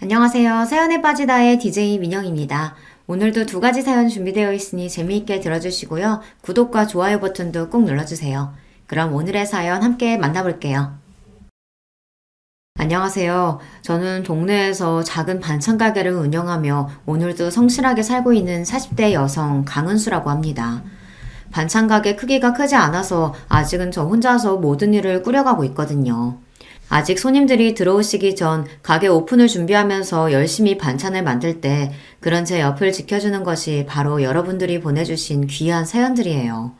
안녕하세요. 사연에 빠지다의 DJ 민영입니다. 오늘도 두 가지 사연 준비되어 있으니 재미있게 들어주시고요. 구독과 좋아요 버튼도 꾹 눌러주세요. 그럼 오늘의 사연 함께 만나볼게요. 안녕하세요. 저는 동네에서 작은 반찬 가게를 운영하며 오늘도 성실하게 살고 있는 40대 여성 강은수라고 합니다. 반찬 가게 크기가 크지 않아서 아직은 저 혼자서 모든 일을 꾸려가고 있거든요. 아직 손님들이 들어오시기 전 가게 오픈을 준비하면서 열심히 반찬을 만들 때 그런 제 옆을 지켜주는 것이 바로 여러분들이 보내주신 귀한 사연들이에요.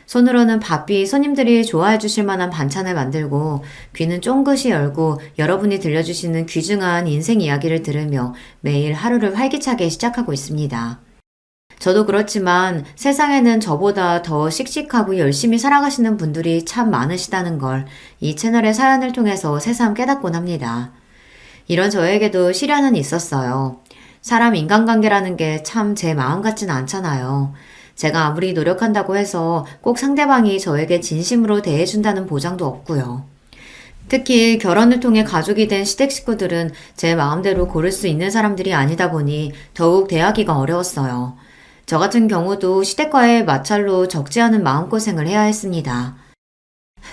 손으로는 바삐 손님들이 좋아해 주실 만한 반찬을 만들고 귀는 쫑긋이 열고 여러분이 들려주시는 귀중한 인생 이야기를 들으며 매일 하루를 활기차게 시작하고 있습니다. 저도 그렇지만 세상에는 저보다 더 씩씩하고 열심히 살아가시는 분들이 참 많으시다는 걸 이 채널의 사연을 통해서 새삼 깨닫곤 합니다. 이런 저에게도 시련은 있었어요. 사람 인간관계라는 게 참 제 마음 같진 않잖아요. 제가 아무리 노력한다고 해서 꼭 상대방이 저에게 진심으로 대해준다는 보장도 없고요. 특히 결혼을 통해 가족이 된 시댁 식구들은 제 마음대로 고를 수 있는 사람들이 아니다 보니 더욱 대하기가 어려웠어요. 저 같은 경우도 시댁과의 마찰로 적지 않은 마음고생을 해야 했습니다.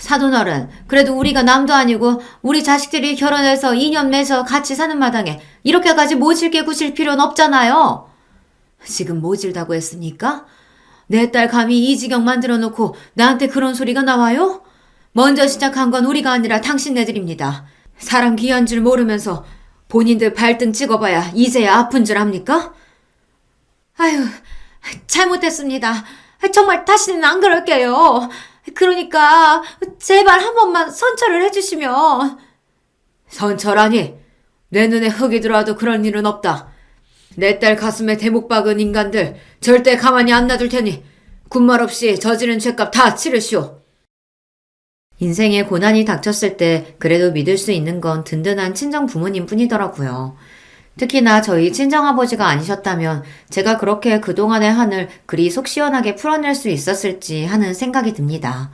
사돈어른, 그래도 우리가 남도 아니고 우리 자식들이 결혼해서 2년 내서 같이 사는 마당에 이렇게까지 모질게 구실 필요는 없잖아요. 지금 모질다고 했습니까? 내 딸 감히 이 지경 만들어 놓고 나한테 그런 소리가 나와요? 먼저 시작한 건 우리가 아니라 당신네들입니다. 사람 귀한 줄 모르면서 본인들 발등 찍어봐야 이제야 아픈 줄 압니까? 아유, 잘못했습니다. 정말 다시는 안 그럴게요. 그러니까 제발 한 번만 선처를 해주시면. 선처라니? 내 눈에 흙이 들어와도 그런 일은 없다. 내 딸 가슴에 대목 박은 인간들 절대 가만히 안 놔둘 테니 군말 없이 저지른 죄값 다 치르시오. 인생에 고난이 닥쳤을 때 그래도 믿을 수 있는 건 든든한 친정 부모님 뿐이더라고요. 특히나 저희 친정아버지가 아니셨다면 제가 그렇게 그동안의 한을 그리 속 시원하게 풀어낼 수 있었을지 하는 생각이 듭니다.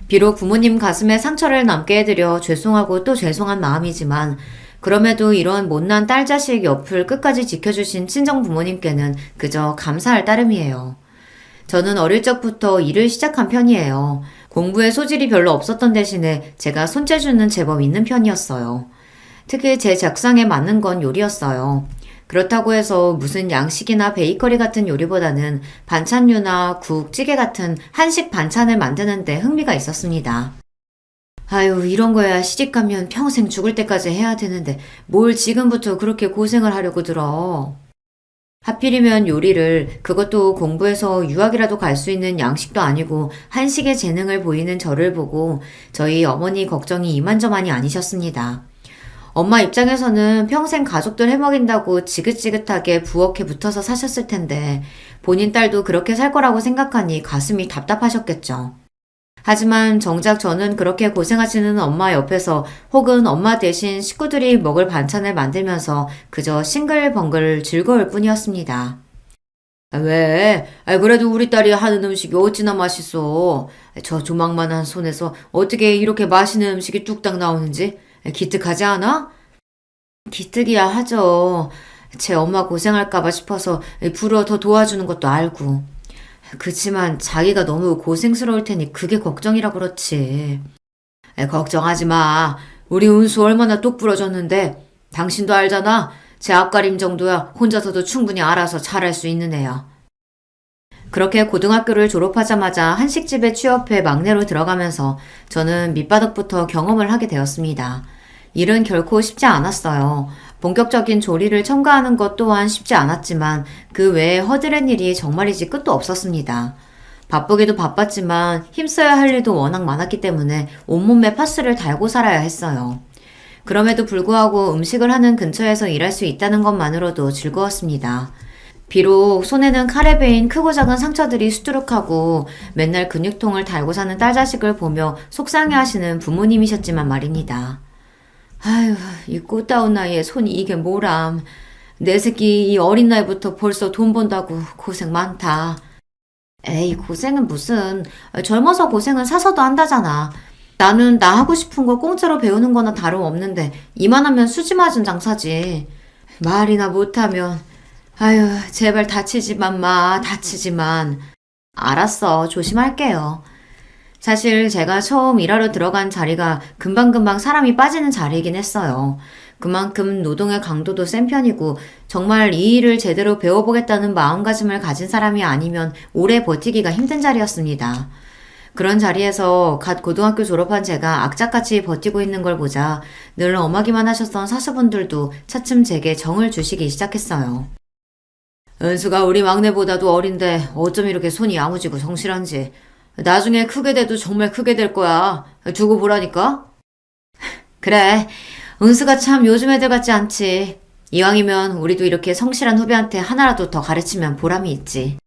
비록 부모님 가슴에 상처를 남게 해드려 죄송하고 또 죄송한 마음이지만 그럼에도 이런 못난 딸 자식 옆을 끝까지 지켜주신 친정 부모님께는 그저 감사할 따름이에요. 저는 어릴 적부터 일을 시작한 편이에요. 공부에 소질이 별로 없었던 대신에 제가 손재주는 제법 있는 편이었어요. 특히 제 적성에 맞는 건 요리였어요. 그렇다고 해서 무슨 양식이나 베이커리 같은 요리보다는 반찬류나 국, 찌개 같은 한식 반찬을 만드는데 흥미가 있었습니다. 아유, 이런 거야 시집가면 평생 죽을 때까지 해야 되는데 뭘 지금부터 그렇게 고생을 하려고 들어. 하필이면 요리를, 그것도 공부해서 유학이라도 갈 수 있는 양식도 아니고 한식의 재능을 보이는 저를 보고 저희 어머니 걱정이 이만저만이 아니셨습니다. 엄마 입장에서는 평생 가족들 해먹인다고 지긋지긋하게 부엌에 붙어서 사셨을 텐데 본인 딸도 그렇게 살 거라고 생각하니 가슴이 답답하셨겠죠. 하지만 정작 저는 그렇게 고생하시는 엄마 옆에서 혹은 엄마 대신 식구들이 먹을 반찬을 만들면서 그저 싱글벙글 즐거울 뿐이었습니다. 왜? 그래도 우리 딸이 하는 음식이 어찌나 맛있어. 저 조망만한 손에서 어떻게 이렇게 맛있는 음식이 뚝딱 나오는지 기특하지 않아? 기특이야 하죠. 제 엄마 고생할까봐 싶어서 부러 더 도와주는 것도 알고. 그치만 자기가 너무 고생스러울 테니 그게 걱정이라 그렇지. 걱정하지 마. 우리 은수 얼마나 똑 부러졌는데. 당신도 알잖아. 제 앞가림 정도야 혼자서도 충분히 알아서 잘할 수 있는 애야. 그렇게 고등학교를 졸업하자마자 한식집에 취업해 막내로 들어가면서 저는 밑바닥부터 경험을 하게 되었습니다. 일은 결코 쉽지 않았어요. 본격적인 조리를 첨가하는 것 또한 쉽지 않았지만 그 외에 허드렛 일이 정말이지 끝도 없었습니다. 바쁘기도 바빴지만 힘써야 할 일도 워낙 많았기 때문에 온몸에 파스를 달고 살아야 했어요. 그럼에도 불구하고 음식을 하는 근처에서 일할 수 있다는 것만으로도 즐거웠습니다. 비록 손에는 칼에 베인 크고 작은 상처들이 수두룩하고 맨날 근육통을 달고 사는 딸 자식을 보며 속상해하시는 부모님이셨지만 말입니다. 아휴, 이 꽃다운 나이에 손이 이게 뭐람. 내 새끼 이 어린 나이부터 벌써 돈 번다고 고생 많다. 에이, 고생은 무슨. 젊어서 고생은 사서도 한다잖아. 나는 나 하고 싶은 거 공짜로 배우는 거나 다름없는데 이만하면 수지 맞은 장사지. 말이나 못하면, 아유, 제발 다치지만 마, 다치지만. 알았어, 조심할게요. 사실 제가 처음 일하러 들어간 자리가 금방금방 사람이 빠지는 자리이긴 했어요. 그만큼 노동의 강도도 센 편이고 정말 이 일을 제대로 배워보겠다는 마음가짐을 가진 사람이 아니면 오래 버티기가 힘든 자리였습니다. 그런 자리에서 갓 고등학교 졸업한 제가 악착같이 버티고 있는 걸 보자 늘 엄하기만 하셨던 사수분들도 차츰 제게 정을 주시기 시작했어요. 은수가 우리 막내보다도 어린데 어쩜 이렇게 손이 야무지고 성실한지. 나중에 크게 돼도 정말 크게 될 거야. 두고 보라니까? 그래. 은수가 참 요즘 애들 같지 않지. 이왕이면 우리도 이렇게 성실한 후배한테 하나라도 더 가르치면 보람이 있지.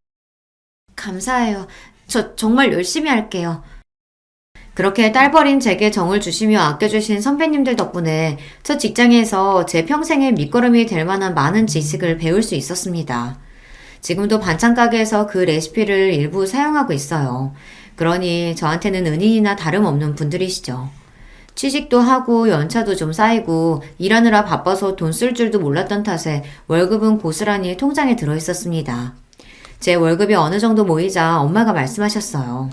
감사해요. 저 정말 열심히 할게요. 그렇게 딸버린 제게 정을 주시며 아껴주신 선배님들 덕분에 첫 직장에서 제 평생의 밑거름이 될 만한 많은 지식을 배울 수 있었습니다. 지금도 반찬 가게에서 그 레시피를 일부 사용하고 있어요. 그러니 저한테는 은인이나 다름없는 분들이시죠. 취직도 하고 연차도 좀 쌓이고 일하느라 바빠서 돈 쓸 줄도 몰랐던 탓에 월급은 고스란히 통장에 들어 있었습니다. 제 월급이 어느 정도 모이자 엄마가 말씀하셨어요.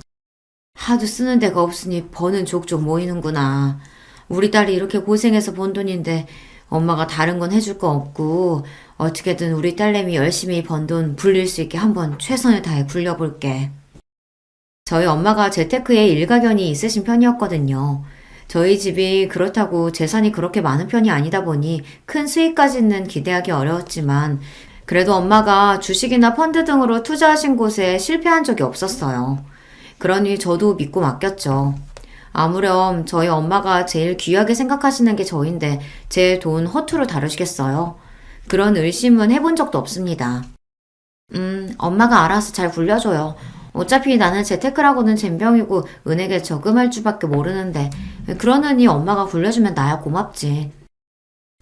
하도 쓰는 데가 없으니 버는 족족 모이는구나. 우리 딸이 이렇게 고생해서 번 돈인데 엄마가 다른 건 해줄 거 없고 어떻게든 우리 딸내미 열심히 번 돈 불릴 수 있게 한번 최선을 다해 굴려볼게. 저희 엄마가 재테크에 일가견이 있으신 편이었거든요. 저희 집이 그렇다고 재산이 그렇게 많은 편이 아니다 보니 큰 수익까지는 기대하기 어려웠지만 그래도 엄마가 주식이나 펀드 등으로 투자하신 곳에 실패한 적이 없었어요. 그러니 저도 믿고 맡겼죠. 아무렴 저희 엄마가 제일 귀하게 생각하시는 게 저인데 제 돈 허투루 다루시겠어요? 그런 의심은 해본 적도 없습니다. 엄마가 알아서 잘 굴려줘요. 어차피 나는 재테크라고는 젬병이고 은행에 저금할 줄밖에 모르는데 그러느니 엄마가 굴려주면 나야 고맙지.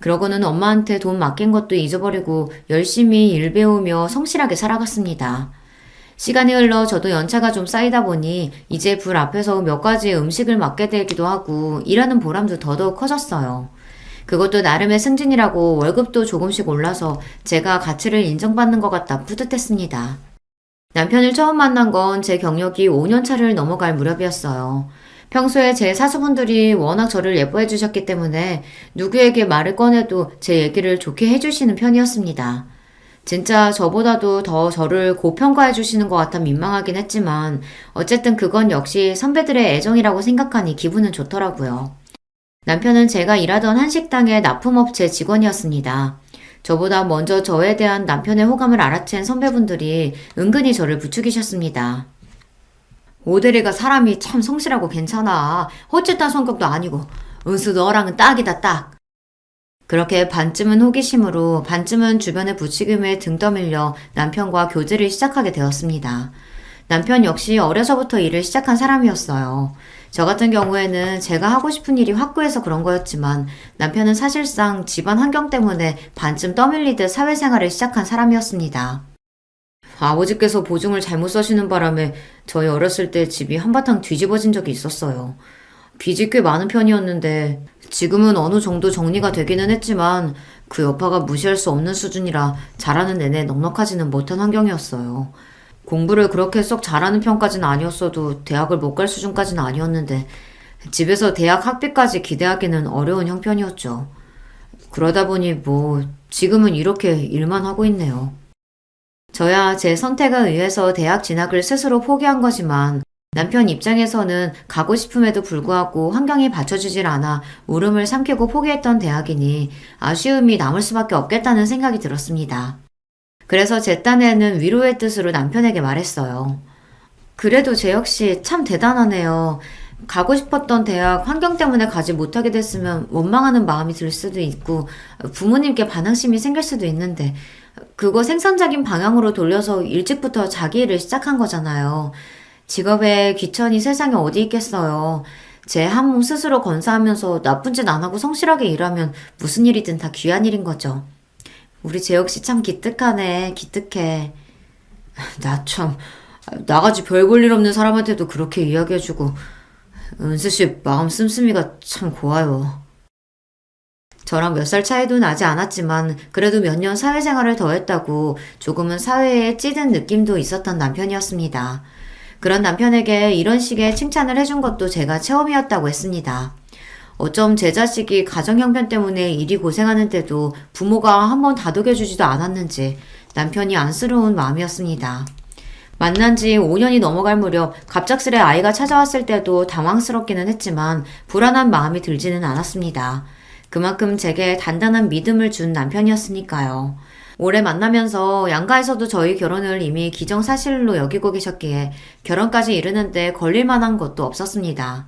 그러고는 엄마한테 돈 맡긴 것도 잊어버리고 열심히 일 배우며 성실하게 살아갔습니다. 시간이 흘러 저도 연차가 좀 쌓이다 보니 이제 불 앞에서 몇 가지 음식을 맡게 되기도 하고 일하는 보람도 더더욱 커졌어요. 그것도 나름의 승진이라고 월급도 조금씩 올라서 제가 가치를 인정받는 것 같다 뿌듯했습니다. 남편을 처음 만난 건 제 경력이 5년 차를 넘어갈 무렵이었어요. 평소에 제 사수분들이 워낙 저를 예뻐해 주셨기 때문에 누구에게 말을 꺼내도 제 얘기를 좋게 해주시는 편이었습니다. 진짜 저보다도 더 저를 고평가해 주시는 것 같아 민망하긴 했지만 어쨌든 그건 역시 선배들의 애정이라고 생각하니 기분은 좋더라고요. 남편은 제가 일하던 한식당의 납품업체 직원이었습니다. 저보다 먼저 저에 대한 남편의 호감을 알아챈 선배분들이 은근히 저를 부추기셨습니다. 오대리가 사람이 참 성실하고 괜찮아. 헛짓한 성격도 아니고 은수 너랑은 딱이다 딱. 그렇게 반쯤은 호기심으로 반쯤은 주변의 부추김에 등 떠밀려 남편과 교제를 시작하게 되었습니다. 남편 역시 어려서부터 일을 시작한 사람이었어요. 저 같은 경우에는 제가 하고 싶은 일이 확고해서 그런 거였지만 남편은 사실상 집안 환경 때문에 반쯤 떠밀리듯 사회생활을 시작한 사람이었습니다. 아버지께서 보증을 잘못 써시는 바람에 저희 어렸을 때 집이 한바탕 뒤집어진 적이 있었어요. 빚이 꽤 많은 편이었는데 지금은 어느 정도 정리가 되기는 했지만 그 여파가 무시할 수 없는 수준이라 자라는 내내 넉넉하지는 못한 환경이었어요. 공부를 그렇게 썩 잘하는 편까지는 아니었어도 대학을 못 갈 수준까지는 아니었는데 집에서 대학 학비까지 기대하기는 어려운 형편이었죠. 그러다 보니 지금은 이렇게 일만 하고 있네요. 저야 제 선택에 의해서 대학 진학을 스스로 포기한 거지만 남편 입장에서는 가고 싶음에도 불구하고 환경이 받쳐주질 않아 울음을 삼키고 포기했던 대학이니 아쉬움이 남을 수밖에 없겠다는 생각이 들었습니다. 그래서 제 딴에는 위로의 뜻으로 남편에게 말했어요. 그래도 제 역시 참 대단하네요. 가고 싶었던 대학 환경 때문에 가지 못하게 됐으면 원망하는 마음이 들 수도 있고 부모님께 반항심이 생길 수도 있는데 그거 생산적인 방향으로 돌려서 일찍부터 자기 일을 시작한 거잖아요. 직업에 귀천이 세상에 어디 있겠어요. 제 한 몸 스스로 건사하면서 나쁜 짓 안 하고 성실하게 일하면 무슨 일이든 다 귀한 일인 거죠. 우리 재 역시 참 기특하네. 기특해. 나 참 나같이 별 볼 일 없는 사람한테도 그렇게 이야기해주고 은수씨 마음 씀씀이가 참 고와요. 저랑 몇 살 차이도 나지 않았지만 그래도 몇 년 사회생활을 더 했다고 조금은 사회에 찌든 느낌도 있었던 남편이었습니다. 그런 남편에게 이런 식의 칭찬을 해준 것도 제가 처음이었다고 했습니다. 어쩜 제 자식이 가정 형편 때문에 일이 고생하는데도 부모가 한번 다독여주지도 않았는지 남편이 안쓰러운 마음이었습니다. 만난 지 5년이 넘어갈 무렵 갑작스레 아이가 찾아왔을 때도 당황스럽기는 했지만 불안한 마음이 들지는 않았습니다. 그만큼 제게 단단한 믿음을 준 남편이었으니까요. 오래 만나면서 양가에서도 저희 결혼을 이미 기정사실로 여기고 계셨기에 결혼까지 이르는데 걸릴 만한 것도 없었습니다.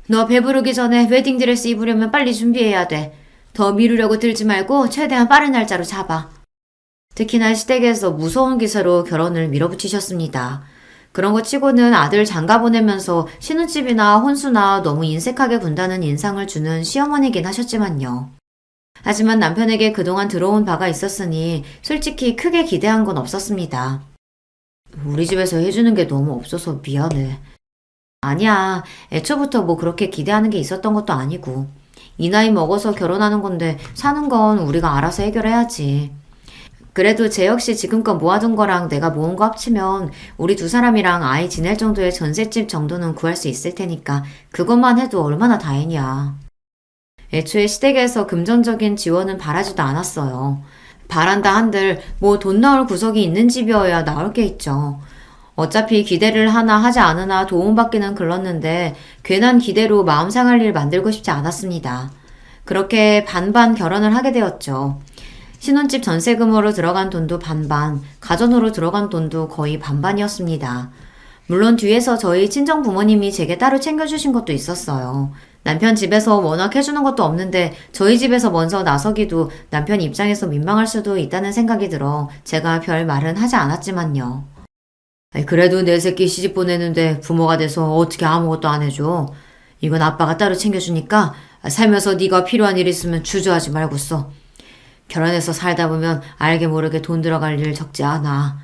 너 배부르기 전에 웨딩드레스 입으려면 빨리 준비해야 돼. 더 미루려고 들지 말고 최대한 빠른 날짜로 잡아. 특히나 시댁에서 무서운 기세로 결혼을 밀어붙이셨습니다. 그런 거 치고는 아들 장가 보내면서 신혼집이나 혼수나 너무 인색하게 군다는 인상을 주는 시어머니긴 하셨지만요. 하지만 남편에게 그동안 들어온 바가 있었으니 솔직히 크게 기대한 건 없었습니다. 우리 집에서 해주는 게 너무 없어서 미안해. 아니야. 애초부터 뭐 그렇게 기대하는 게 있었던 것도 아니고. 이 나이 먹어서 결혼하는 건데 사는 건 우리가 알아서 해결해야지. 그래도 쟤 역시 지금껏 모아둔 거랑 내가 모은 거 합치면 우리 두 사람이랑 아이 지낼 정도의 전셋집 정도는 구할 수 있을 테니까 그것만 해도 얼마나 다행이야. 애초에 시댁에서 금전적인 지원은 바라지도 않았어요. 바란다 한들 뭐 돈 나올 구석이 있는 집이어야 나올 게 있죠. 어차피 기대를 하나 하지 않으나 도움받기는 글렀는데 괜한 기대로 마음 상할 일 만들고 싶지 않았습니다. 그렇게 반반 결혼을 하게 되었죠. 신혼집 전세금으로 들어간 돈도 반반, 가전으로 들어간 돈도 거의 반반이었습니다. 물론 뒤에서 저희 친정 부모님이 제게 따로 챙겨주신 것도 있었어요. 남편 집에서 워낙 해주는 것도 없는데 저희 집에서 먼저 나서기도 남편 입장에서 민망할 수도 있다는 생각이 들어 제가 별 말은 하지 않았지만요. 그래도 내 새끼 시집 보내는데 부모가 돼서 어떻게 아무것도 안 해줘. 이건 아빠가 따로 챙겨주니까 살면서 네가 필요한 일 있으면 주저하지 말고 써. 결혼해서 살다 보면 알게 모르게 돈 들어갈 일 적지 않아.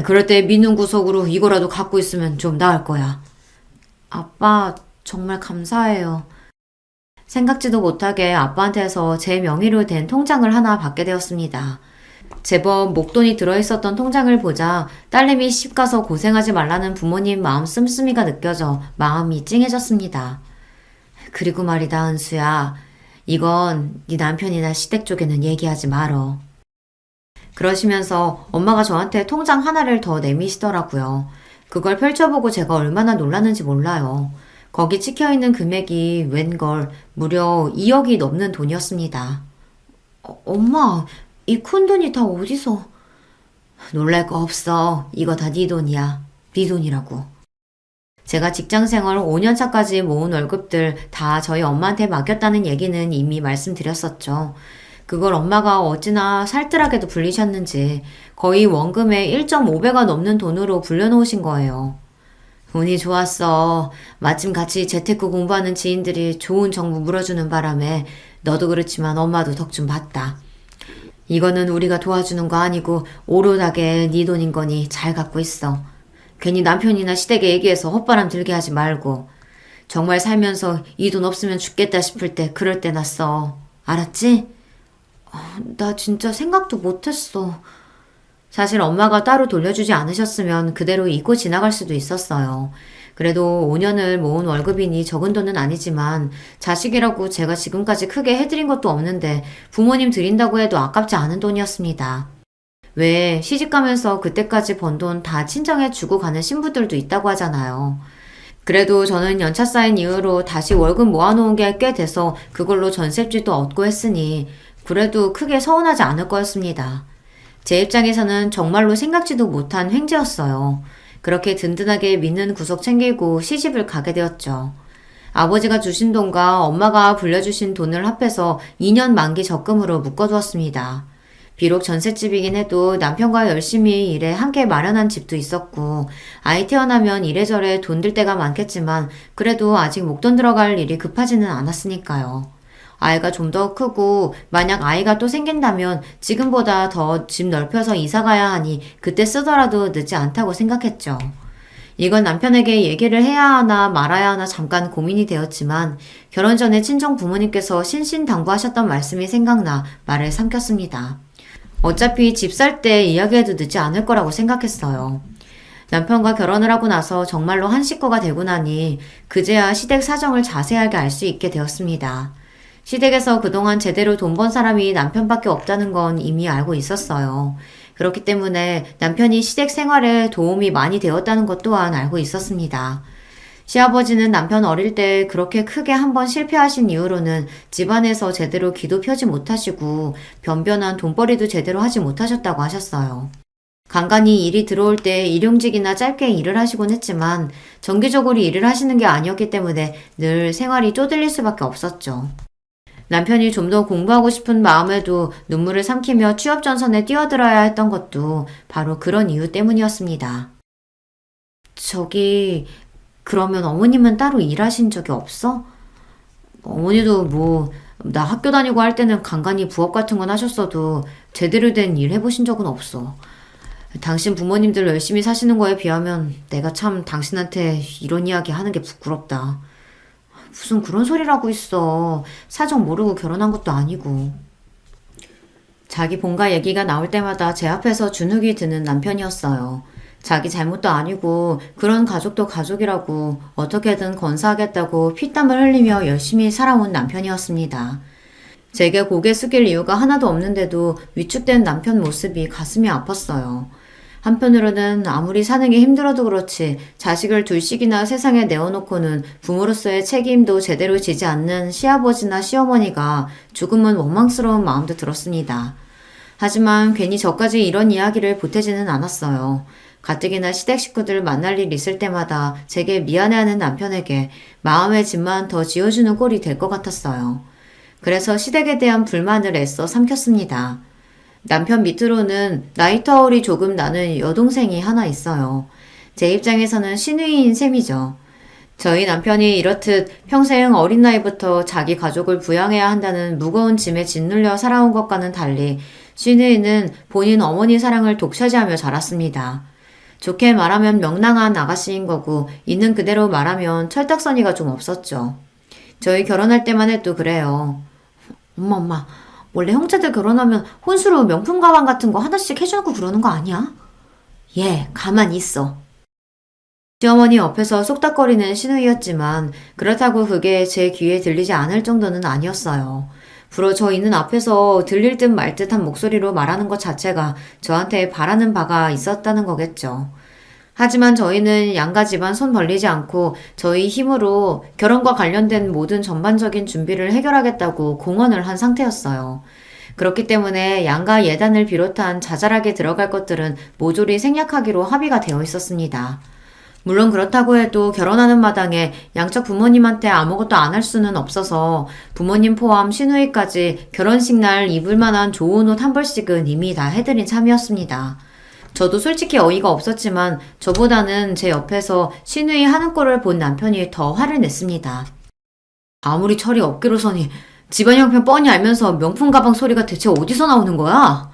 그럴 때 믿는 구석으로 이거라도 갖고 있으면 좀 나을 거야. 아빠 정말 감사해요. 생각지도 못하게 아빠한테서 제 명의로 된 통장을 하나 받게 되었습니다. 제법 목돈이 들어있었던 통장을 보자 딸내미 시집가서 고생하지 말라는 부모님 마음 씀씀이가 느껴져 마음이 찡해졌습니다. 그리고 말이다 은수야. 이건 네 남편이나 시댁 쪽에는 얘기하지 말어. 그러시면서 엄마가 저한테 통장 하나를 더 내미시더라고요. 그걸 펼쳐보고 제가 얼마나 놀랐는지 몰라요. 거기 찍혀있는 금액이 웬걸 무려 2억이 넘는 돈이었습니다. 엄마, 이 큰 돈이 다 어디서? 놀랄 거 없어. 이거 다 네 돈이야. 네 돈이라고. 제가 직장생활 5년차까지 모은 월급들 다 저희 엄마한테 맡겼다는 얘기는 이미 말씀드렸었죠. 그걸 엄마가 어찌나 살뜰하게도 불리셨는지 거의 원금의 1.5배가 넘는 돈으로 불려놓으신 거예요. 운이 좋았어. 마침 같이 재테크 공부하는 지인들이 좋은 정보 물어주는 바람에 너도 그렇지만 엄마도 덕 좀 봤다. 이거는 우리가 도와주는 거 아니고 오롯하게 네 돈인 거니 잘 갖고 있어. 괜히 남편이나 시댁에 얘기해서 헛바람 들게 하지 말고. 정말 살면서 이 돈 없으면 죽겠다 싶을 때 그럴 때나 써. 알았지? 나 진짜 생각도 못했어. 사실 엄마가 따로 돌려주지 않으셨으면 그대로 잊고 지나갈 수도 있었어요. 그래도 5년을 모은 월급이니 적은 돈은 아니지만 자식이라고 제가 지금까지 크게 해드린 것도 없는데 부모님 드린다고 해도 아깝지 않은 돈이었습니다. 왜 시집가면서 그때까지 번 돈 다 친정에 주고 가는 신부들도 있다고 하잖아요. 그래도 저는 연차 쌓인 이후로 다시 월급 모아놓은 게 꽤 돼서 그걸로 전셋집도 얻고 했으니 그래도 크게 서운하지 않을 거였습니다. 제 입장에서는 정말로 생각지도 못한 횡재였어요. 그렇게 든든하게 믿는 구석 챙기고 시집을 가게 되었죠. 아버지가 주신 돈과 엄마가 불려주신 돈을 합해서 2년 만기 적금으로 묶어두었습니다. 비록 전셋집이긴 해도 남편과 열심히 일해 함께 마련한 집도 있었고 아이 태어나면 이래저래 돈 들 때가 많겠지만 그래도 아직 목돈 들어갈 일이 급하지는 않았으니까요. 아이가 좀 더 크고 만약 아이가 또 생긴다면 지금보다 더 집 넓혀서 이사 가야 하니 그때 쓰더라도 늦지 않다고 생각했죠. 이건 남편에게 얘기를 해야 하나 말아야 하나 잠깐 고민이 되었지만 결혼 전에 친정 부모님께서 신신당부하셨던 말씀이 생각나 말을 삼켰습니다. 어차피 집 살 때 이야기해도 늦지 않을 거라고 생각했어요. 남편과 결혼을 하고 나서 정말로 한 식구가 되고 나니 그제야 시댁 사정을 자세하게 알 수 있게 되었습니다. 시댁에서 그동안 제대로 돈 번 사람이 남편밖에 없다는 건 이미 알고 있었어요. 그렇기 때문에 남편이 시댁 생활에 도움이 많이 되었다는 것 또한 알고 있었습니다. 시아버지는 남편 어릴 때 그렇게 크게 한번 실패하신 이후로는 집안에서 제대로 기도 펴지 못하시고 변변한 돈벌이도 제대로 하지 못하셨다고 하셨어요. 간간히 일이 들어올 때 일용직이나 짧게 일을 하시곤 했지만 정기적으로 일을 하시는 게 아니었기 때문에 늘 생활이 쪼들릴 수밖에 없었죠. 남편이 좀 더 공부하고 싶은 마음에도 눈물을 삼키며 취업 전선에 뛰어들어야 했던 것도 바로 그런 이유 때문이었습니다. 그러면 어머님은 따로 일하신 적이 없어? 어머니도 나 학교 다니고 할 때는 간간히 부업 같은 건 하셨어도 제대로 된 일 해보신 적은 없어. 당신 부모님들 열심히 사시는 거에 비하면 내가 참 당신한테 이런 이야기 하는 게 부끄럽다. 무슨 그런 소리라고 있어. 사정 모르고 결혼한 것도 아니고. 자기 본가 얘기가 나올 때마다 제 앞에서 주눅이 드는 남편이었어요. 자기 잘못도 아니고 그런 가족도 가족이라고 어떻게든 건사하겠다고 피땀을 흘리며 열심히 살아온 남편이었습니다. 제게 고개 숙일 이유가 하나도 없는데도 위축된 남편 모습이 가슴이 아팠어요. 한편으로는 아무리 사는 게 힘들어도 그렇지 자식을 둘씩이나 세상에 내어놓고는 부모로서의 책임도 제대로 지지 않는 시아버지나 시어머니가 조금은 원망스러운 마음도 들었습니다. 하지만 괜히 저까지 이런 이야기를 보태지는 않았어요. 가뜩이나 시댁 식구들 만날 일 있을 때마다 제게 미안해하는 남편에게 마음의 짐만 더 지어주는 꼴이 될 것 같았어요. 그래서 시댁에 대한 불만을 애써 삼켰습니다. 남편 밑으로는 나이 터울이 조금 나는 여동생이 하나 있어요. 제 입장에서는 시누이인 셈이죠. 저희 남편이 이렇듯 평생 어린 나이부터 자기 가족을 부양해야 한다는 무거운 짐에 짓눌려 살아온 것과는 달리 시누이는 본인 어머니 사랑을 독차지하며 자랐습니다. 좋게 말하면 명랑한 아가씨인 거고 있는 그대로 말하면 철딱서니가 좀 없었죠. 저희 결혼할 때만 해도 그래요. 엄마, 원래 형제들 결혼하면 혼수로 명품 가방 같은 거 하나씩 해주고 그러는 거 아니야? 얘, 가만히 있어. 시어머니 옆에서 쏙닥거리는 시누이였지만 그렇다고 그게 제 귀에 들리지 않을 정도는 아니었어요. 불어 저 있는 앞에서 들릴 듯 말 듯한 목소리로 말하는 것 자체가 저한테 바라는 바가 있었다는 거겠죠. 하지만 저희는 양가 집안 손 벌리지 않고 저희 힘으로 결혼과 관련된 모든 전반적인 준비를 해결하겠다고 공언을 한 상태였어요. 그렇기 때문에 양가 예단을 비롯한 자잘하게 들어갈 것들은 모조리 생략하기로 합의가 되어 있었습니다. 물론 그렇다고 해도 결혼하는 마당에 양쪽 부모님한테 아무것도 안 할 수는 없어서 부모님 포함 시누이까지 결혼식 날 입을 만한 좋은 옷 한 벌씩은 이미 다 해드린 참이었습니다. 저도 솔직히 어이가 없었지만 저보다는 제 옆에서 시누이 하는 꼴을 본 남편이 더 화를 냈습니다. 아무리 철이 없기로 서니 집안 형편 뻔히 알면서 명품 가방 소리가 대체 어디서 나오는 거야?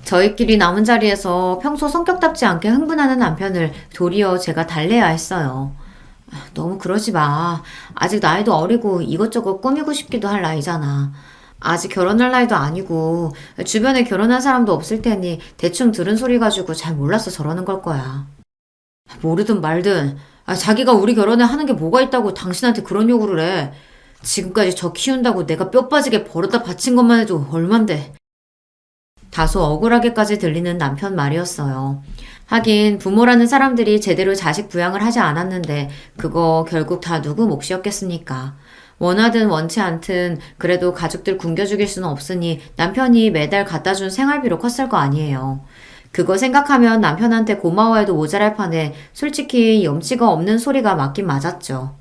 저희끼리 남은 자리에서 평소 성격답지 않게 흥분하는 남편을 도리어 제가 달래야 했어요. 너무 그러지 마. 아직 나이도 어리고 이것저것 꾸미고 싶기도 할 나이잖아. 아직 결혼할 나이도 아니고 주변에 결혼한 사람도 없을 테니 대충 들은 소리 가지고 잘 몰라서 저러는 걸 거야. 모르든 말든 자기가 우리 결혼에 하는 게 뭐가 있다고 당신한테 그런 요구를 해. 지금까지 저 키운다고 내가 뼈 빠지게 벌어다 바친 것만 해도 얼만데. 다소 억울하게까지 들리는 남편 말이었어요. 하긴 부모라는 사람들이 제대로 자식 부양을 하지 않았는데 그거 결국 다 누구 몫이었겠습니까? 원하든 원치 않든 그래도 가족들 굶겨 죽일 수는 없으니 남편이 매달 갖다 준 생활비로 컸을 거 아니에요. 그거 생각하면 남편한테 고마워해도 모자랄 판에 솔직히 염치가 없는 소리가 맞긴 맞았죠.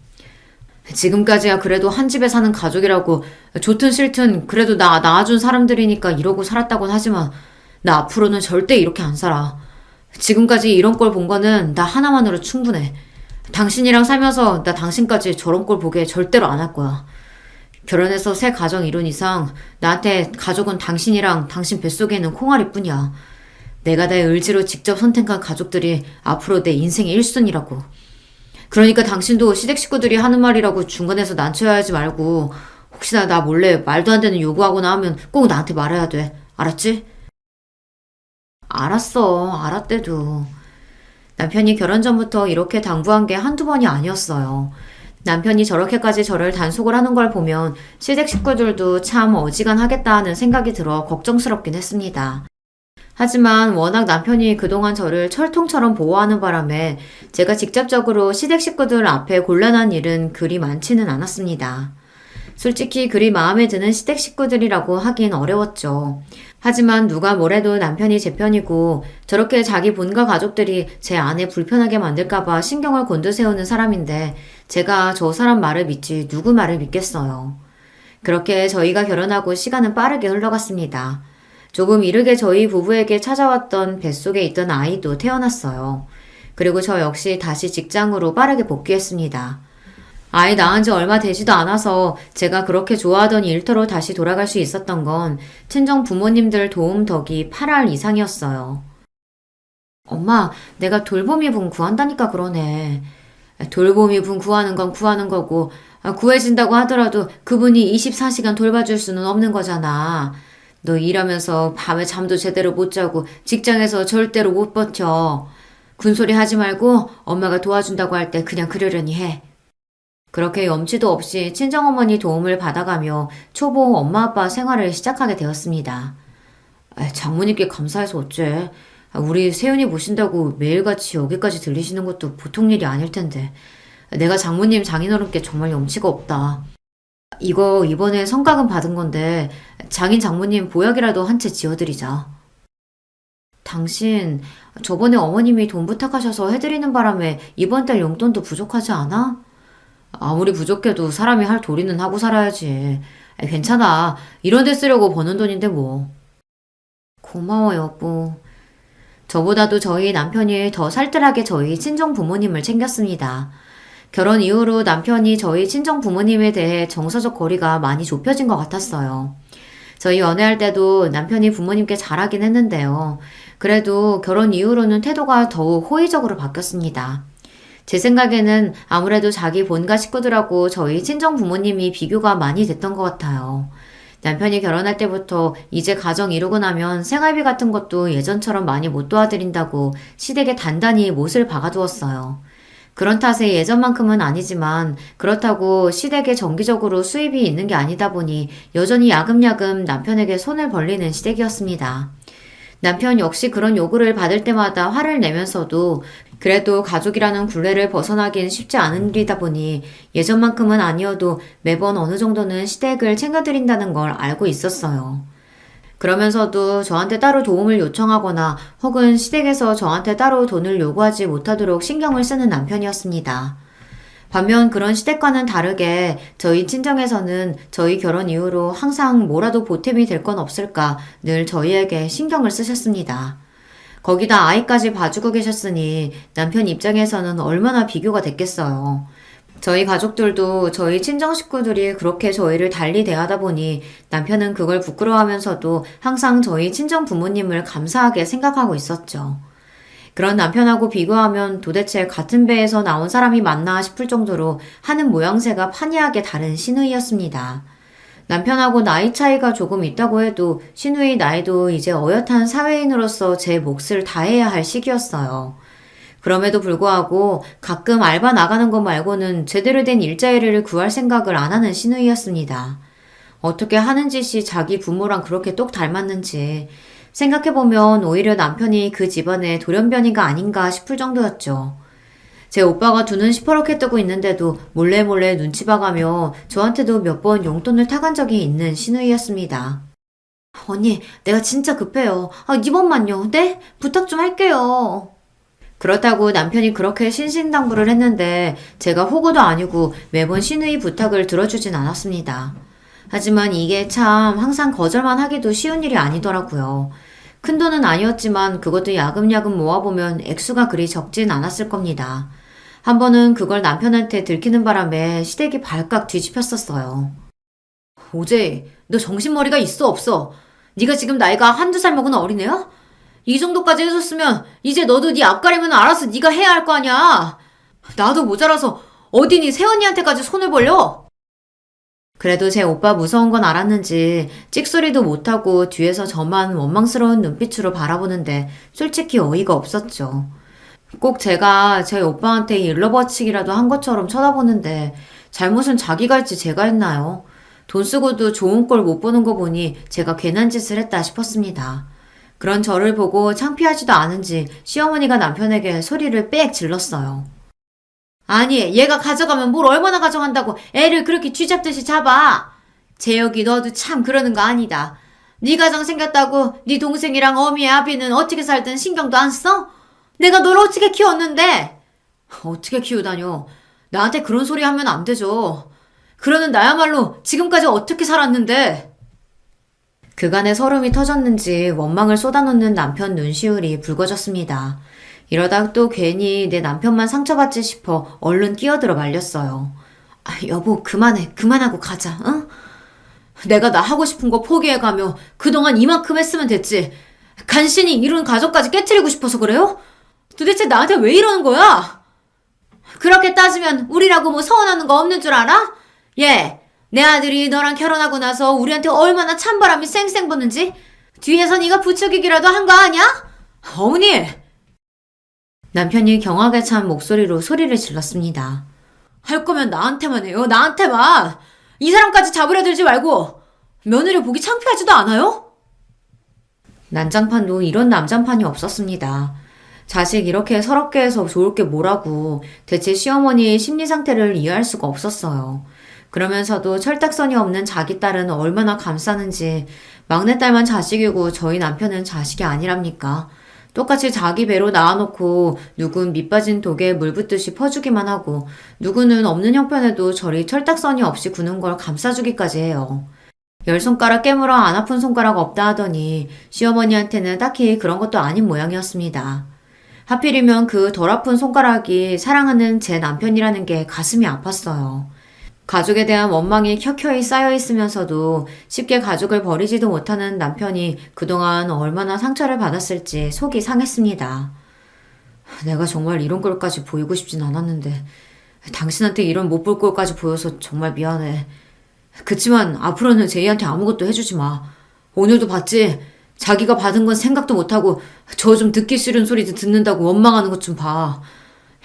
지금까지야 그래도 한 집에 사는 가족이라고 좋든 싫든 그래도 나 낳아준 사람들이니까 이러고 살았다곤 하지만 나 앞으로는 절대 이렇게 안 살아. 지금까지 이런 꼴 본 거는 나 하나만으로 충분해. 당신이랑 살면서 나 당신까지 저런 꼴 보게 절대로 안 할 거야. 결혼해서 새 가정 이룬 이상 나한테 가족은 당신이랑 당신 뱃속에 있는 콩알이뿐이야. 내가 내 의지로 직접 선택한 가족들이 앞으로 내 인생의 1순위라고. 그러니까 당신도 시댁 식구들이 하는 말이라고 중간에서 난처해하지 말고 혹시나 나 몰래 말도 안 되는 요구하거나 하면 꼭 나한테 말해야 돼. 알았지? 알았어. 알았대도. 남편이 결혼 전부터 이렇게 당부한 게 한두 번이 아니었어요. 남편이 저렇게까지 저를 단속을 하는 걸 보면 시댁 식구들도 참 어지간하겠다 하는 생각이 들어 걱정스럽긴 했습니다. 하지만 워낙 남편이 그동안 저를 철통처럼 보호하는 바람에 제가 직접적으로 시댁 식구들 앞에 곤란한 일은 그리 많지는 않았습니다. 솔직히 그리 마음에 드는 시댁 식구들이라고 하긴 어려웠죠. 하지만 누가 뭐래도 남편이 제 편이고 저렇게 자기 본가 가족들이 제 아내 불편하게 만들까봐 신경을 곤두세우는 사람인데 제가 저 사람 말을 믿지 누구 말을 믿겠어요. 그렇게 저희가 결혼하고 시간은 빠르게 흘러갔습니다. 조금 이르게 저희 부부에게 찾아왔던 뱃속에 있던 아이도 태어났어요. 그리고 저 역시 다시 직장으로 빠르게 복귀했습니다. 아이 낳은 지 얼마 되지도 않아서 제가 그렇게 좋아하던 일터로 다시 돌아갈 수 있었던 건 친정 부모님들 도움 덕이 8할 이상이었어요. 엄마, 내가 돌보미 분 구한다니까 그러네. 돌보미 분 구하는 건 구하는 거고, 구해진다고 하더라도 그분이 24시간 돌봐줄 수는 없는 거잖아. 너 일하면서 밤에 잠도 제대로 못 자고 직장에서 절대로 못 버텨. 군소리 하지 말고 엄마가 도와준다고 할 때 그냥 그러려니 해. 그렇게 염치도 없이 친정어머니 도움을 받아가며 초보 엄마 아빠 생활을 시작하게 되었습니다. 장모님께 감사해서 어째. 우리 세윤이 모신다고 매일같이 여기까지 들리시는 것도 보통 일이 아닐 텐데. 내가 장모님 장인어른께 정말 염치가 없다. 이거 이번에 성과금 받은 건데 장인 장모님 보약이라도 한 채 지어드리자. 당신 저번에 어머님이 돈 부탁하셔서 해드리는 바람에 이번 달 용돈도 부족하지 않아? 아무리 부족해도 사람이 할 도리는 하고 살아야지. 괜찮아. 이런 데 쓰려고 버는 돈인데 뭐. 고마워 여보. 저보다도 저희 남편이 더 살뜰하게 저희 친정 부모님을 챙겼습니다. 결혼 이후로 남편이 저희 친정 부모님에 대해 정서적 거리가 많이 좁혀진 것 같았어요. 저희 연애할 때도 남편이 부모님께 잘하긴 했는데요. 그래도 결혼 이후로는 태도가 더욱 호의적으로 바뀌었습니다. 제 생각에는 아무래도 자기 본가 식구들하고 저희 친정 부모님이 비교가 많이 됐던 것 같아요. 남편이 결혼할 때부터 이제 가정 이루고 나면 생활비 같은 것도 예전처럼 많이 못 도와드린다고 시댁에 단단히 못을 박아두었어요. 그런 탓에 예전만큼은 아니지만 그렇다고 시댁에 정기적으로 수입이 있는 게 아니다 보니 여전히 야금야금 남편에게 손을 벌리는 시댁이었습니다. 남편 역시 그런 요구를 받을 때마다 화를 내면서도 그래도 가족이라는 굴레를 벗어나긴 쉽지 않은 일이다 보니 예전만큼은 아니어도 매번 어느 정도는 시댁을 챙겨드린다는 걸 알고 있었어요. 그러면서도 저한테 따로 도움을 요청하거나 혹은 시댁에서 저한테 따로 돈을 요구하지 못하도록 신경을 쓰는 남편이었습니다. 반면 그런 시댁과는 다르게 저희 친정에서는 저희 결혼 이후로 항상 뭐라도 보탬이 될 건 없을까 늘 저희에게 신경을 쓰셨습니다. 거기다 아이까지 봐주고 계셨으니 남편 입장에서는 얼마나 비교가 됐겠어요. 저희 가족들도 저희 친정 식구들이 그렇게 저희를 달리 대하다 보니 남편은 그걸 부끄러워하면서도 항상 저희 친정 부모님을 감사하게 생각하고 있었죠. 그런 남편하고 비교하면 도대체 같은 배에서 나온 사람이 맞나 싶을 정도로 하는 모양새가 판이하게 다른 시누이였습니다. 남편하고 나이 차이가 조금 있다고 해도 시누이 나이도 이제 어엿한 사회인으로서 제 몫을 다해야 할 시기였어요. 그럼에도 불구하고 가끔 알바 나가는 것 말고는 제대로 된 일자리를 구할 생각을 안 하는 시누이였습니다. 어떻게 하는 짓이 자기 부모랑 그렇게 똑 닮았는지 생각해보면 오히려 남편이 그 집안의 돌연변이가 아닌가 싶을 정도였죠. 제 오빠가 두 눈 시퍼렇게 뜨고 있는데도 몰래 눈치 봐가며 저한테도 몇 번 용돈을 타간 적이 있는 시누이였습니다. 언니, 내가 진짜 급해요. 이번만요. 네? 부탁 좀 할게요. 그렇다고 남편이 그렇게 신신당부를 했는데 제가 호구도 아니고 매번 시누이 부탁을 들어주진 않았습니다. 하지만 이게 참 항상 거절만 하기도 쉬운 일이 아니더라고요. 큰 돈은 아니었지만 그것도 야금야금 모아보면 액수가 그리 적진 않았을 겁니다. 한 번은 그걸 남편한테 들키는 바람에 시댁이 발칵 뒤집혔었어요. 오제, 너 정신머리가 있어 없어? 네가 지금 나이가 한두 살 먹은 어린애야? 이 정도까지 해줬으면 이제 너도 네 앞가림은 알아서 네가 해야 할 거 아니야. 나도 모자라서 어디 네 새언니한테까지 손을 벌려? 그래도 제 오빠 무서운 건 알았는지 찍소리도 못하고 뒤에서 저만 원망스러운 눈빛으로 바라보는데 솔직히 어이가 없었죠. 꼭 제가 제 오빠한테 일러바치기라도 한 것처럼 쳐다보는데 잘못은 자기가 했지 제가 했나요? 돈 쓰고도 좋은 꼴 못 보는 거 보니 제가 괜한 짓을 했다 싶었습니다. 그런 저를 보고 창피하지도 않은지 시어머니가 남편에게 소리를 빽 질렀어요. 아니, 얘가 가져가면 뭘 얼마나 가져간다고 애를 그렇게 쥐잡듯이 잡아. 재혁이 너도 참 그러는 거 아니다. 네 가정 생겼다고 네 동생이랑 어미의 아비는 어떻게 살든 신경도 안 써? 내가 널 어떻게 키웠는데? 어떻게 키우다뇨. 나한테 그런 소리 하면 안 되죠. 그러는 나야말로 지금까지 어떻게 살았는데. 그간의 서름이 터졌는지 원망을 쏟아놓는 남편 눈시울이 붉어졌습니다. 이러다 또 괜히 내 남편만 상처받지 싶어 얼른 끼어들어 말렸어요. 여보, 그만해. 그만하고 가자, 응? 내가 나 하고 싶은 거 포기해가며 그동안 이만큼 했으면 됐지. 간신히 이룬 가족까지 깨트리고 싶어서 그래요? 도대체 나한테 왜 이러는 거야? 그렇게 따지면 우리라고 뭐 서운하는 거 없는 줄 알아? 예, 내 아들이 너랑 결혼하고 나서 우리한테 얼마나 찬바람이 쌩쌩 부는지 뒤에서 네가 부추기기라도 한 거 아냐? 어머니! 남편이 경악에 찬 목소리로 소리를 질렀습니다. 할 거면 나한테만 해요. 나한테만. 이 사람까지 잡으려 들지 말고. 며느리 보기 창피하지도 않아요? 난장판도 이런 남장판이 없었습니다. 자식 이렇게 서럽게 해서 좋을 게 뭐라고 대체 시어머니의 심리 상태를 이해할 수가 없었어요. 그러면서도 철딱선이 없는 자기 딸은 얼마나 감싸는지 막내딸만 자식이고 저희 남편은 자식이 아니랍니까? 똑같이 자기 배로 낳아놓고 누군 밑빠진 독에 물 붓듯이 퍼주기만 하고 누구는 없는 형편에도 저리 철딱선이 없이 구는 걸 감싸주기까지 해요. 10손가락 깨물어 안 아픈 손가락 없다 하더니 시어머니한테는 딱히 그런 것도 아닌 모양이었습니다. 하필이면 그 덜 아픈 손가락이 사랑하는 제 남편이라는 게 가슴이 아팠어요. 가족에 대한 원망이 켜켜이 쌓여 있으면서도 쉽게 가족을 버리지도 못하는 남편이 그동안 얼마나 상처를 받았을지 속이 상했습니다. 내가 정말 이런 꼴까지 보이고 싶진 않았는데 당신한테 이런 못 볼 꼴까지 보여서 정말 미안해. 그치만 앞으로는 제이한테 아무것도 해주지 마. 오늘도 봤지? 자기가 받은 건 생각도 못하고 저 좀 듣기 싫은 소리도 듣는다고 원망하는 것 좀 봐.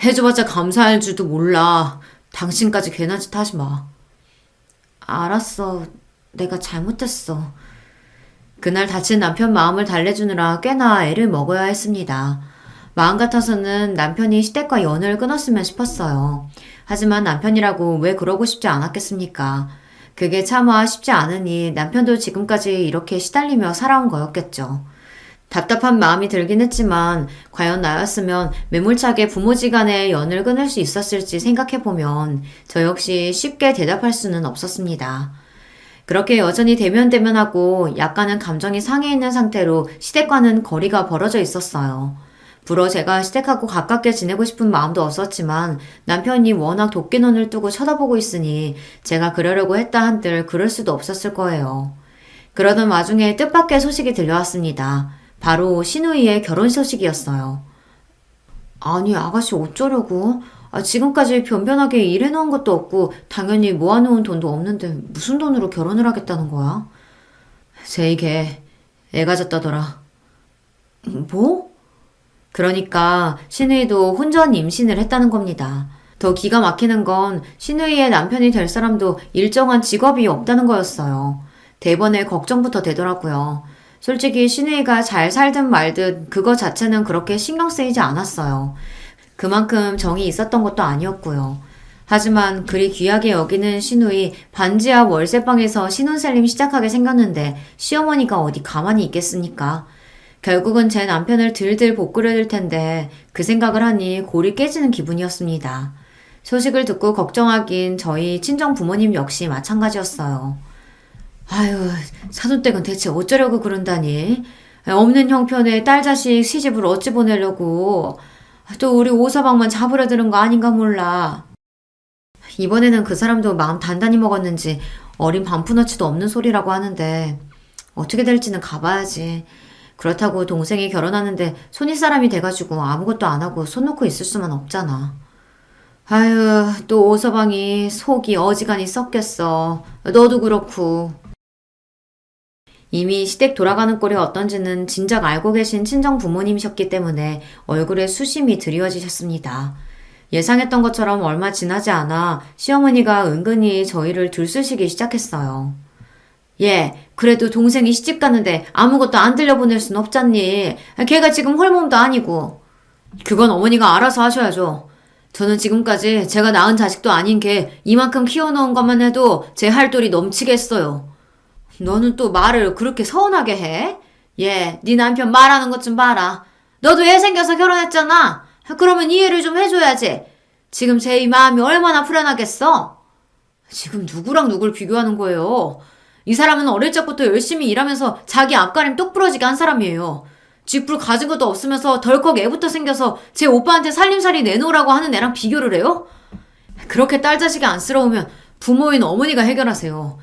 해줘봤자 감사할 줄도 몰라. 당신까지 괜한 짓 하지 마. 알았어. 내가 잘못했어. 그날 다친 남편 마음을 달래주느라 꽤나 애를 먹어야 했습니다. 마음 같아서는 남편이 시댁과 연을 끊었으면 싶었어요. 하지만 남편이라고 왜 그러고 싶지 않았겠습니까? 그게 차마 쉽지 않으니 남편도 지금까지 이렇게 시달리며 살아온 거였겠죠. 답답한 마음이 들긴 했지만 과연 나였으면 매몰차게 부모지간의 연을 끊을 수 있었을지 생각해보면 저 역시 쉽게 대답할 수는 없었습니다. 그렇게 여전히 대면대면하고 약간은 감정이 상해 있는 상태로 시댁과는 거리가 벌어져 있었어요. 불어 제가 시댁하고 가깝게 지내고 싶은 마음도 없었지만 남편이 워낙 도끼 눈을 뜨고 쳐다보고 있으니 제가 그러려고 했다 한들 그럴 수도 없었을 거예요. 그러던 와중에 뜻밖의 소식이 들려왔습니다. 바로 신우이의 결혼 소식이었어요. 아니 아가씨 어쩌려고? 지금까지 변변하게 일해놓은 것도 없고 당연히 모아놓은 돈도 없는데 무슨 돈으로 결혼을 하겠다는 거야? 제이 걔 애 가졌다더라. 뭐? 그러니까 신우이도 혼전 임신을 했다는 겁니다. 더 기가 막히는 건 신우이의 남편이 될 사람도 일정한 직업이 없다는 거였어요. 대번에 걱정부터 되더라고요. 솔직히 신우이가 잘 살든 말든 그거 자체는 그렇게 신경 쓰이지 않았어요. 그만큼 정이 있었던 것도 아니었고요. 하지만 그리 귀하게 여기는 신우이 반지 앞 월세방에서 신혼살림 시작하게 생겼는데 시어머니가 어디 가만히 있겠습니까? 결국은 제 남편을 들들 볶으려 들 텐데 그 생각을 하니 골이 깨지는 기분이었습니다. 소식을 듣고 걱정하긴 저희 친정 부모님 역시 마찬가지였어요. 아유, 사돈댁은 대체 어쩌려고 그런다니? 없는 형편에 딸 자식 시집을 어찌 보내려고? 또 우리 오서방만 잡으려 드는 거 아닌가 몰라. 이번에는 그 사람도 마음 단단히 먹었는지 어린 반푼어치도 없는 소리라고 하는데 어떻게 될지는 가봐야지. 그렇다고 동생이 결혼하는데 손윗사람이 돼가지고 아무것도 안 하고 손 놓고 있을 수만 없잖아. 아유, 또 오서방이 속이 어지간히 썩겠어. 너도 그렇고. 이미 시댁 돌아가는 꼴이 어떤지는 진작 알고 계신 친정 부모님이셨기 때문에 얼굴에 수심이 드리워지셨습니다. 예상했던 것처럼 얼마 지나지 않아 시어머니가 은근히 저희를 들쑤시기 시작했어요. 예, 그래도 동생이 시집 가는데 아무것도 안 들려보낼 순 없잖니. 걔가 지금 홀몸도 아니고. 그건 어머니가 알아서 하셔야죠. 저는 지금까지 제가 낳은 자식도 아닌 걔 이만큼 키워놓은 것만 해도 제 할 돌이 넘치겠어요. 너는 또 말을 그렇게 서운하게 해? 예, 네 남편 말하는 것 좀 봐라. 너도 애 생겨서 결혼했잖아. 그러면 이해를 좀 해줘야지. 지금 제 이 마음이 얼마나 불안하겠어? 지금 누구랑 누굴 비교하는 거예요? 이 사람은 어릴 적부터 열심히 일하면서 자기 앞가림 똑부러지게 한 사람이에요. 쥐뿔 가진 것도 없으면서 덜컥 애부터 생겨서 제 오빠한테 살림살이 내놓으라고 하는 애랑 비교를 해요? 그렇게 딸 자식이 안쓰러우면 부모인 어머니가 해결하세요.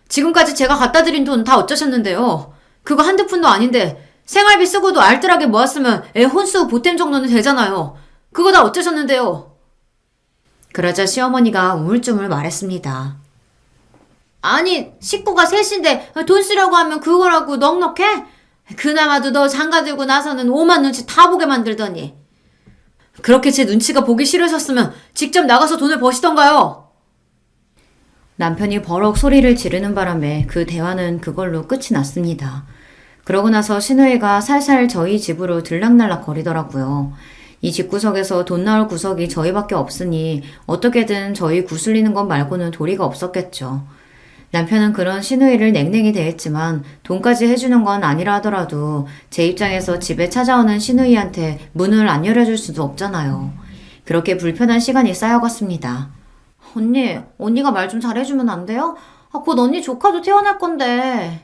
지금까지 제가 갖다 드린 돈 다 어쩌셨는데요? 그거 한두 푼도 아닌데 생활비 쓰고도 알뜰하게 모았으면 애 혼수 보탬 정도는 되잖아요. 그거 다 어쩌셨는데요? 그러자 시어머니가 우물쭈물 말했습니다. 아니, 식구가 셋인데 돈 쓰려고 하면 그거라고 넉넉해? 그나마도 너 장가 들고 나서는 오만 눈치 다 보게 만들더니. 그렇게 제 눈치가 보기 싫으셨으면 직접 나가서 돈을 버시던가요? 남편이 버럭 소리를 지르는 바람에 그 대화는 그걸로 끝이 났습니다. 그러고 나서 신우이가 살살 저희 집으로 들락날락 거리더라고요. 이 집구석에서 돈 나올 구석이 저희밖에 없으니 어떻게든 저희 구슬리는 것 말고는 도리가 없었겠죠. 남편은 그런 신우이를 냉랭히 대했지만 돈까지 해주는 건 아니라 하더라도 제 입장에서 집에 찾아오는 신우이한테 문을 안 열어줄 수도 없잖아요. 그렇게 불편한 시간이 쌓여갔습니다. 언니가 말 좀 잘해주면 안 돼요? 곧 언니 조카도 태어날 건데.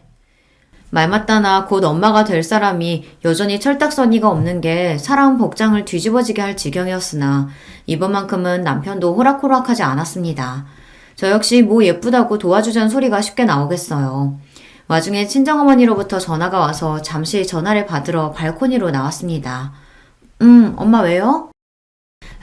말 맞다나 곧 엄마가 될 사람이 여전히 철딱서니가 없는 게 사람 복장을 뒤집어지게 할 지경이었으나 이번만큼은 남편도 호락호락하지 않았습니다. 저 역시 뭐 예쁘다고 도와주자는 소리가 쉽게 나오겠어요. 와중에 친정어머니로부터 전화가 와서 잠시 전화를 받으러 발코니로 나왔습니다. 엄마 왜요?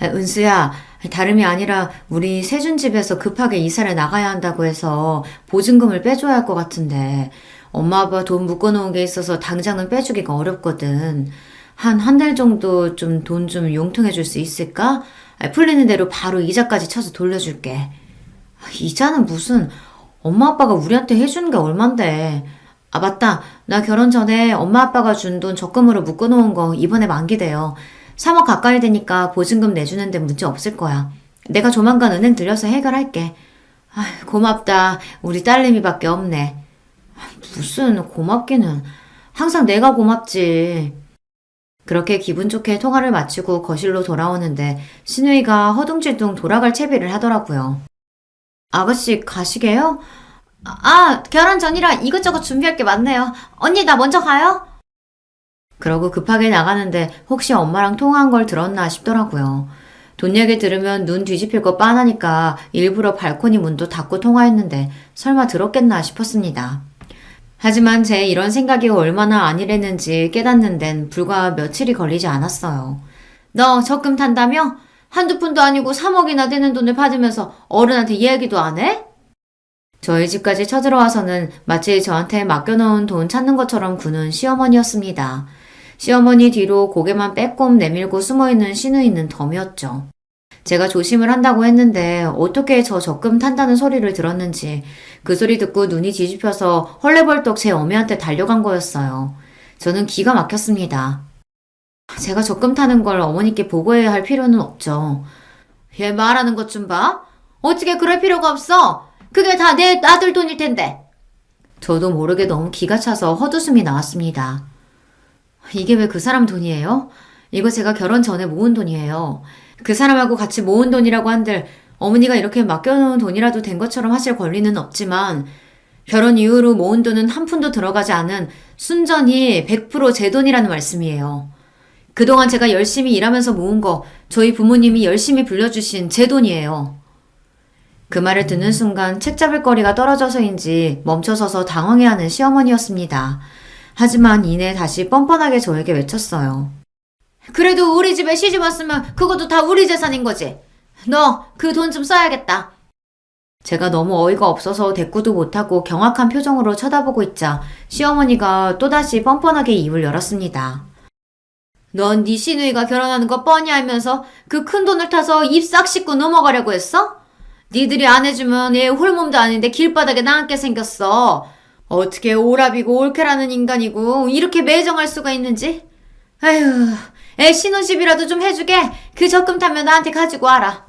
은수야, 다름이 아니라 우리 세준집에서 급하게 이사를 나가야 한다고 해서 보증금을 빼줘야 할 것 같은데 엄마 아빠 돈 묶어놓은 게 있어서 당장은 빼주기가 어렵거든. 한 달 정도 좀 돈 좀 용통해 줄 수 있을까? 풀리는 대로 바로 이자까지 쳐서 돌려줄게. 이자는 무슨, 엄마 아빠가 우리한테 해주는 게 얼만데. 아 맞다, 나 결혼 전에 엄마 아빠가 준 돈 적금으로 묶어놓은 거 이번에 만기돼요. 3억 가까이 되니까 보증금 내주는데 문제 없을 거야. 내가 조만간 은행 들려서 해결할게. 고맙다. 우리 딸내미밖에 없네. 무슨 고맙기는. 항상 내가 고맙지. 그렇게 기분 좋게 통화를 마치고 거실로 돌아오는데 신우이가 허둥질둥 돌아갈 채비를 하더라고요. 아가씨 가시게요? 결혼 전이라 이것저것 준비할 게 많네요. 언니 나 먼저 가요? 그러고 급하게 나가는데 혹시 엄마랑 통화한 걸 들었나 싶더라고요. 돈 얘기 들으면 눈 뒤집힐 거 뻔하니까 일부러 발코니 문도 닫고 통화했는데 설마 들었겠나 싶었습니다. 하지만 제 이런 생각이 얼마나 아니랬는지 깨닫는 데는 불과 며칠이 걸리지 않았어요. 너 적금 탄다며? 한두 푼도 아니고 3억이나 되는 돈을 받으면서 어른한테 이야기도 안 해? 저희 집까지 쳐들어와서는 마치 저한테 맡겨놓은 돈 찾는 것처럼 구는 시어머니였습니다. 시어머니 뒤로 고개만 빼꼼 내밀고 숨어있는 신우이는 덤이었죠. 제가 조심을 한다고 했는데 어떻게 저 적금 탄다는 소리를 들었는지 그 소리 듣고 눈이 뒤집혀서 헐레벌떡 제 어미한테 달려간 거였어요. 저는 기가 막혔습니다. 제가 적금 타는 걸 어머니께 보고해야 할 필요는 없죠. 얘 말하는 것 좀 봐. 어떻게 그럴 필요가 없어. 그게 다 내 아들 돈일 텐데. 저도 모르게 너무 기가 차서 헛웃음이 나왔습니다. 이게 왜 그 사람 돈이에요? 이거 제가 결혼 전에 모은 돈이에요. 그 사람하고 같이 모은 돈이라고 한들 어머니가 이렇게 맡겨놓은 돈이라도 된 것처럼 하실 권리는 없지만 결혼 이후로 모은 돈은 한 푼도 들어가지 않은 순전히 100% 제 돈이라는 말씀이에요. 그동안 제가 열심히 일하면서 모은 거 저희 부모님이 열심히 불려주신 제 돈이에요. 그 말을 듣는 순간 책 잡을 거리가 떨어져서인지 멈춰서서 당황해하는 시어머니였습니다. 하지만 이내 다시 뻔뻔하게 저에게 외쳤어요. 그래도 우리 집에 시집 왔으면 그것도 다 우리 재산인 거지. 너 그 돈 좀 써야겠다. 제가 너무 어이가 없어서 대꾸도 못하고 경악한 표정으로 쳐다보고 있자 시어머니가 또다시 뻔뻔하게 입을 열었습니다. 넌 네 시누이가 결혼하는 거 뻔히 알면서 그 큰 돈을 타서 입 싹 씻고 넘어가려고 했어? 니들이 안 해주면 얘 홀몸도 아닌데 길바닥에 나앉게 생겼어. 어떻게 오랍이고 올케라는 인간이고 이렇게 매정할 수가 있는지. 아휴, 애 신혼집이라도 좀 해주게. 그 적금 타면 나한테 가지고 와라.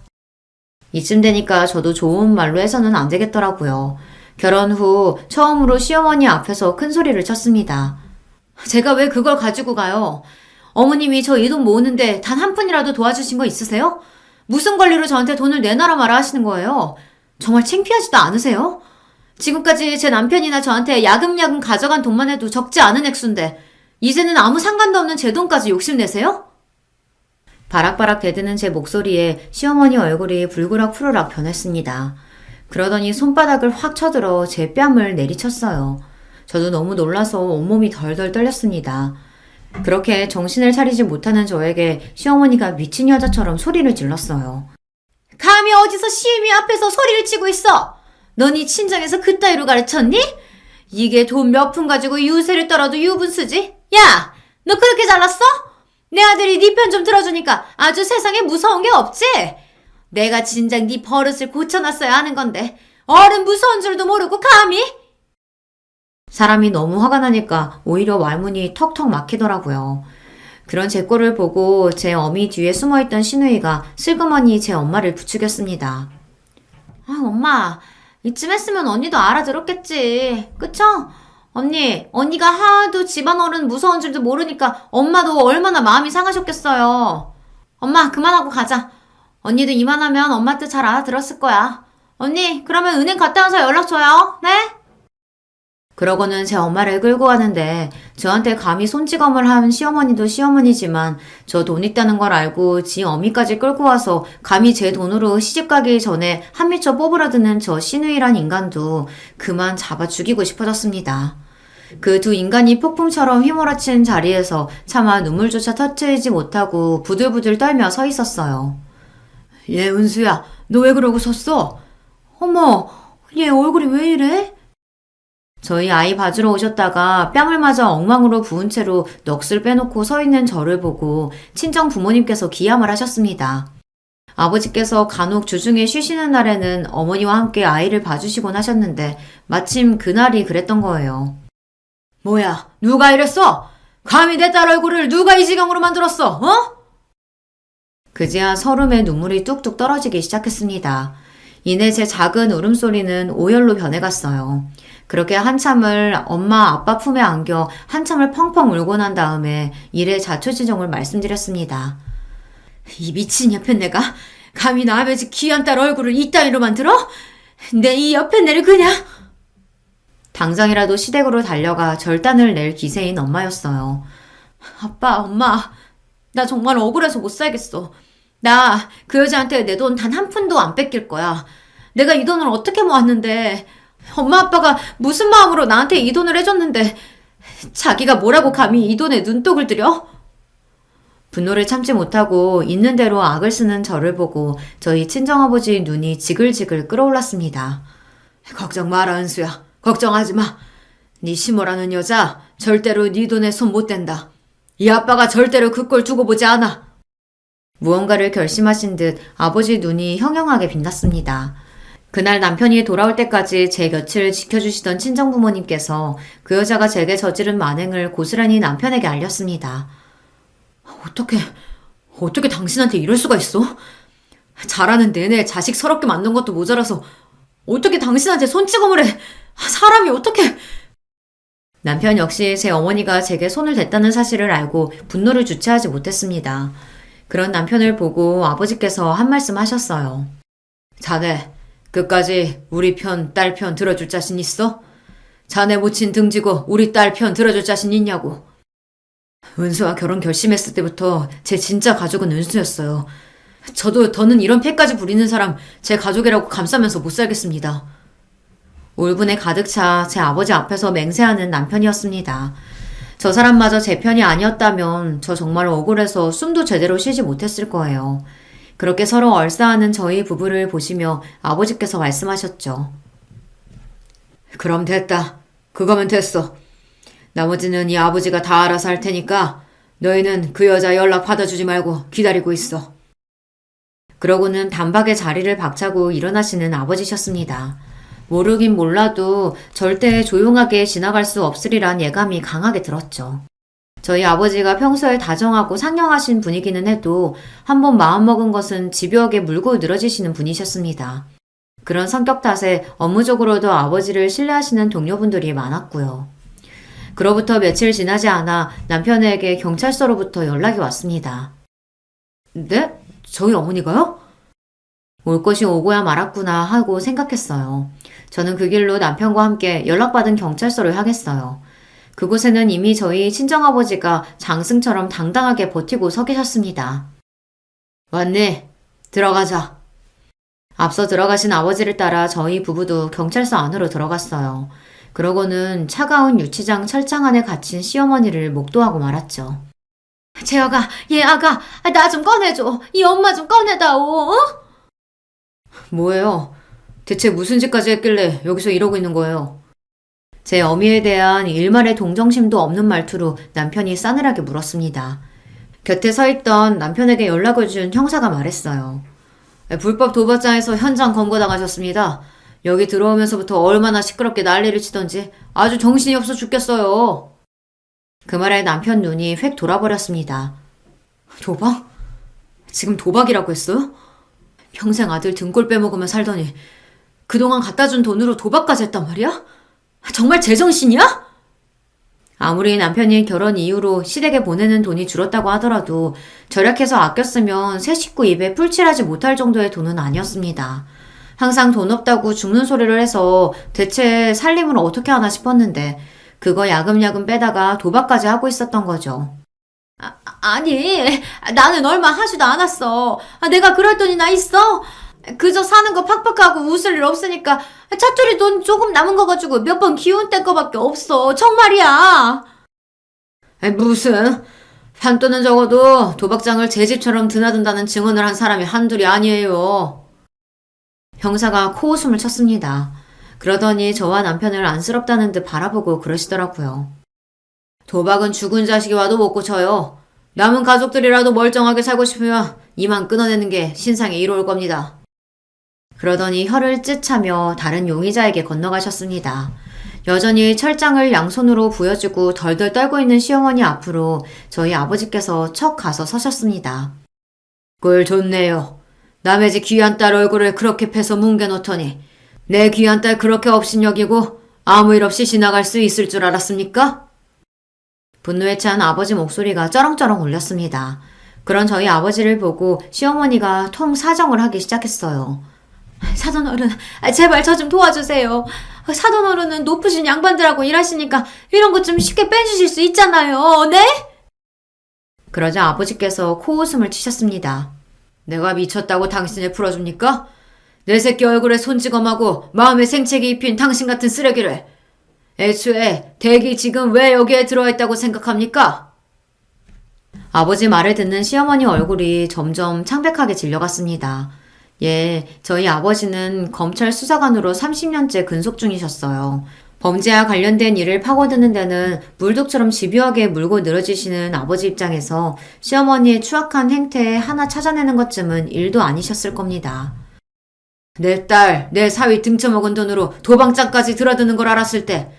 이쯤 되니까 저도 좋은 말로 해서는 안 되겠더라고요. 결혼 후 처음으로 시어머니 앞에서 큰 소리를 쳤습니다. 제가 왜 그걸 가지고 가요? 어머님이 저 이 돈 모으는데 단 한 푼이라도 도와주신 거 있으세요? 무슨 권리로 저한테 돈을 내놔라 마라 하시는 거예요? 정말 창피하지도 않으세요? 지금까지 제 남편이나 저한테 야금야금 가져간 돈만 해도 적지 않은 액수인데 이제는 아무 상관도 없는 제 돈까지 욕심내세요? 바락바락 대드는 제 목소리에 시어머니 얼굴이 불그락 푸르락 변했습니다. 그러더니 손바닥을 확 쳐들어 제 뺨을 내리쳤어요. 저도 너무 놀라서 온몸이 덜덜 떨렸습니다. 그렇게 정신을 차리지 못하는 저에게 시어머니가 미친 여자처럼 소리를 질렀어요. 감히 어디서 시애미 앞에서 소리를 치고 있어? 너니 친정에서 그따위로 가르쳤니? 이게 돈 몇 푼 가지고 유세를 떨어도 유분수지? 야! 너 그렇게 잘났어? 내 아들이 네 편 좀 들어주니까 아주 세상에 무서운 게 없지? 내가 진작 네 버릇을 고쳐놨어야 하는 건데 어른 무서운 줄도 모르고 감히? 사람이 너무 화가 나니까 오히려 말문이 턱턱 막히더라고요. 그런 제 꼴을 보고 제 어미 뒤에 숨어있던 시누이가 슬그머니 제 엄마를 부추겼습니다. 아, 엄마, 이쯤 했으면 언니도 알아들었겠지. 그쵸? 언니가 하도 집안 어른 무서운 줄도 모르니까 엄마도 얼마나 마음이 상하셨겠어요. 엄마, 그만하고 가자. 언니도 이만하면 엄마 뜻 잘 알아들었을 거야. 언니, 그러면 은행 갔다 와서 연락 줘요. 네? 그러고는 제 엄마를 끌고 가는데 저한테 감히 손찌검을 한 시어머니도 시어머니지만 저 돈 있다는 걸 알고 지 어미까지 끌고 와서 감히 제 돈으로 시집가기 전에 한 미쳐 뽑으려드는 저 시누이란 인간도 그만 잡아 죽이고 싶어졌습니다. 그 두 인간이 폭풍처럼 휘몰아친 자리에서 차마 눈물조차 터트리지 못하고 부들부들 떨며 서 있었어요. 얘 은수야, 너 왜 그러고 섰어? 어머, 얘 얼굴이 왜 이래? 저희 아이 봐주러 오셨다가 뺨을 맞아 엉망으로 부은 채로 넋을 빼놓고 서 있는 저를 보고 친정 부모님께서 기함을 하셨습니다. 아버지께서 간혹 주중에 쉬시는 날에는 어머니와 함께 아이를 봐주시곤 하셨는데 마침 그날이 그랬던 거예요. 뭐야, 누가 이랬어? 감히 내 딸 얼굴을 누가 이 지경으로 만들었어, 어? 그제야 서름에 눈물이 뚝뚝 떨어지기 시작했습니다. 이내 제 작은 울음소리는 오열로 변해갔어요. 그렇게 한참을 엄마 아빠 품에 안겨 한참을 펑펑 울고 난 다음에 일의 자초지종을 말씀드렸습니다. 이 미친 옆에 내가 감히 나 아버지 귀한 딸 얼굴을 이따위로 만들어? 내 이 옆에 내를 그냥... 당장이라도 시댁으로 달려가 절단을 낼 기세인 엄마였어요. 아빠, 엄마, 나 정말 억울해서 못 살겠어. 나 그 여자한테 내 돈 단 한 푼도 안 뺏길 거야. 내가 이 돈을 어떻게 모았는데... 엄마 아빠가 무슨 마음으로 나한테 이 돈을 해줬는데 자기가 뭐라고 감히 이 돈에 눈독을 들여? 분노를 참지 못하고 있는 대로 악을 쓰는 저를 보고 저희 친정아버지 눈이 지글지글 끓어올랐습니다. 걱정 마라 은수야. 걱정하지 마. 네 시모라는 여자 절대로 네 돈에 손 못 댄다. 이 아빠가 절대로 그 꼴 두고 보지 않아. 무언가를 결심하신 듯 아버지 눈이 형형하게 빛났습니다. 그날 남편이 돌아올 때까지 제 곁을 지켜주시던 친정부모님께서 그 여자가 제게 저지른 만행을 고스란히 남편에게 알렸습니다. 어떻게 당신한테 이럴 수가 있어? 자라는 내내 자식 서럽게 만든 것도 모자라서 어떻게 당신한테 손찌검을 해? 사람이 어떻게... 남편 역시 제 어머니가 제게 손을 댔다는 사실을 알고 분노를 주체하지 못했습니다. 그런 남편을 보고 아버지께서 한 말씀 하셨어요. 자네, 끝까지 우리 편, 딸 편 들어줄 자신 있어? 자네 모친 등지고 우리 딸 편 들어줄 자신 있냐고. 은수와 결혼 결심했을 때부터 제 진짜 가족은 은수였어요. 저도 더는 이런 패까지 부리는 사람 제 가족이라고 감싸면서 못 살겠습니다. 울분에 가득 차 제 아버지 앞에서 맹세하는 남편이었습니다. 저 사람마저 제 편이 아니었다면 저 정말 억울해서 숨도 제대로 쉬지 못했을 거예요. 그렇게 서로 얼싸하는 저희 부부를 보시며 아버지께서 말씀하셨죠. 그럼 됐다. 그거면 됐어. 나머지는 이 아버지가 다 알아서 할 테니까 너희는 그 여자 연락 받아주지 말고 기다리고 있어. 그러고는 단박에 자리를 박차고 일어나시는 아버지셨습니다. 모르긴 몰라도 절대 조용하게 지나갈 수 없으리란 예감이 강하게 들었죠. 저희 아버지가 평소에 다정하고 상냥하신 분이기는 해도 한번 마음먹은 것은 집요하게 물고 늘어지시는 분이셨습니다. 그런 성격 탓에 업무적으로도 아버지를 신뢰하시는 동료분들이 많았고요. 그로부터 며칠 지나지 않아 남편에게 경찰서로부터 연락이 왔습니다. 네? 저희 어머니가요? 올 것이 오고야 말았구나 하고 생각했어요. 저는 그 길로 남편과 함께 연락받은 경찰서를 향했어요. 그곳에는 이미 저희 친정아버지가 장승처럼 당당하게 버티고 서 계셨습니다. 왔니? 들어가자. 앞서 들어가신 아버지를 따라 저희 부부도 경찰서 안으로 들어갔어요. 그러고는 차가운 유치장 철장 안에 갇힌 시어머니를 목도하고 말았죠. 재혁아, 얘 아가, 나 좀 꺼내줘. 이 엄마 좀 꺼내다오. 어? 뭐예요? 대체 무슨 짓까지 했길래 여기서 이러고 있는 거예요? 제 어미에 대한 일말의 동정심도 없는 말투로 남편이 싸늘하게 물었습니다. 곁에 서 있던 남편에게 연락을 준 형사가 말했어요. 불법 도박장에서 현장 검거당하셨습니다. 여기 들어오면서부터 얼마나 시끄럽게 난리를 치던지 아주 정신이 없어 죽겠어요. 그 말에 남편 눈이 획 돌아버렸습니다. 도박? 지금 도박이라고 했어요? 평생 아들 등골 빼먹으며 살더니 그동안 갖다 준 돈으로 도박까지 했단 말이야? 정말 제정신이야? 아무리 남편이 결혼 이후로 시댁에 보내는 돈이 줄었다고 하더라도 절약해서 아껴 쓰면 새 식구 입에 풀칠하지 못할 정도의 돈은 아니었습니다. 항상 돈 없다고 죽는 소리를 해서 대체 살림을 어떻게 하나 싶었는데 그거 야금야금 빼다가 도박까지 하고 있었던 거죠. 아니, 나는 얼마 하지도 않았어. 내가 그럴 돈이 나 있어? 그저 사는 거 팍팍하고 웃을 일 없으니까 차투리 돈 조금 남은 거 가지고 몇 번 기운 뗀 거밖에 없어. 정말이야. 무슨 판돈은 적어도 도박장을 제 집처럼 드나든다는 증언을 한 사람이 한둘이 아니에요. 형사가 코웃음을 쳤습니다. 그러더니 저와 남편을 안쓰럽다는 듯 바라보고 그러시더라고요. 도박은 죽은 자식이 와도 못 고쳐요. 남은 가족들이라도 멀쩡하게 살고 싶으면 이만 끊어내는 게 신상에 이로울 겁니다. 그러더니 혀를 찢차며 다른 용의자에게 건너가셨습니다. 여전히 철장을 양손으로 부여주고 덜덜 떨고 있는 시어머니 앞으로 저희 아버지께서 척 가서 서셨습니다. 꼴 좋네요. 남의 집 귀한 딸 얼굴을 그렇게 패서 뭉개놓더니 내 귀한 딸 그렇게 업신여기고 아무 일 없이 지나갈 수 있을 줄 알았습니까? 분노에 찬 아버지 목소리가 쩌렁쩌렁 울렸습니다. 그런 저희 아버지를 보고 시어머니가 통 사정을 하기 시작했어요. 사돈어른, 제발 저 좀 도와주세요. 사돈어른은 높으신 양반들하고 일하시니까 이런 것 좀 쉽게 빼주실 수 있잖아요. 네? 그러자 아버지께서 코웃음을 치셨습니다. 내가 미쳤다고 당신을 풀어줍니까? 내 새끼 얼굴에 손찌검하고 마음에 생채기 입힌 당신 같은 쓰레기를. 애초에 댁이 지금 왜 여기에 들어있다고 생각합니까? 아버지 말을 듣는 시어머니 얼굴이 점점 창백하게 질려갔습니다. 예, 저희 아버지는 검찰 수사관으로 30년째 근속 중이셨어요. 범죄와 관련된 일을 파고드는 데는 물독처럼 집요하게 물고 늘어지시는 아버지 입장에서 시어머니의 추악한 행태에 하나 찾아내는 것쯤은 일도 아니셨을 겁니다. 내 딸, 내 사위 등쳐먹은 돈으로 도방장까지 들어드는 걸 알았을 때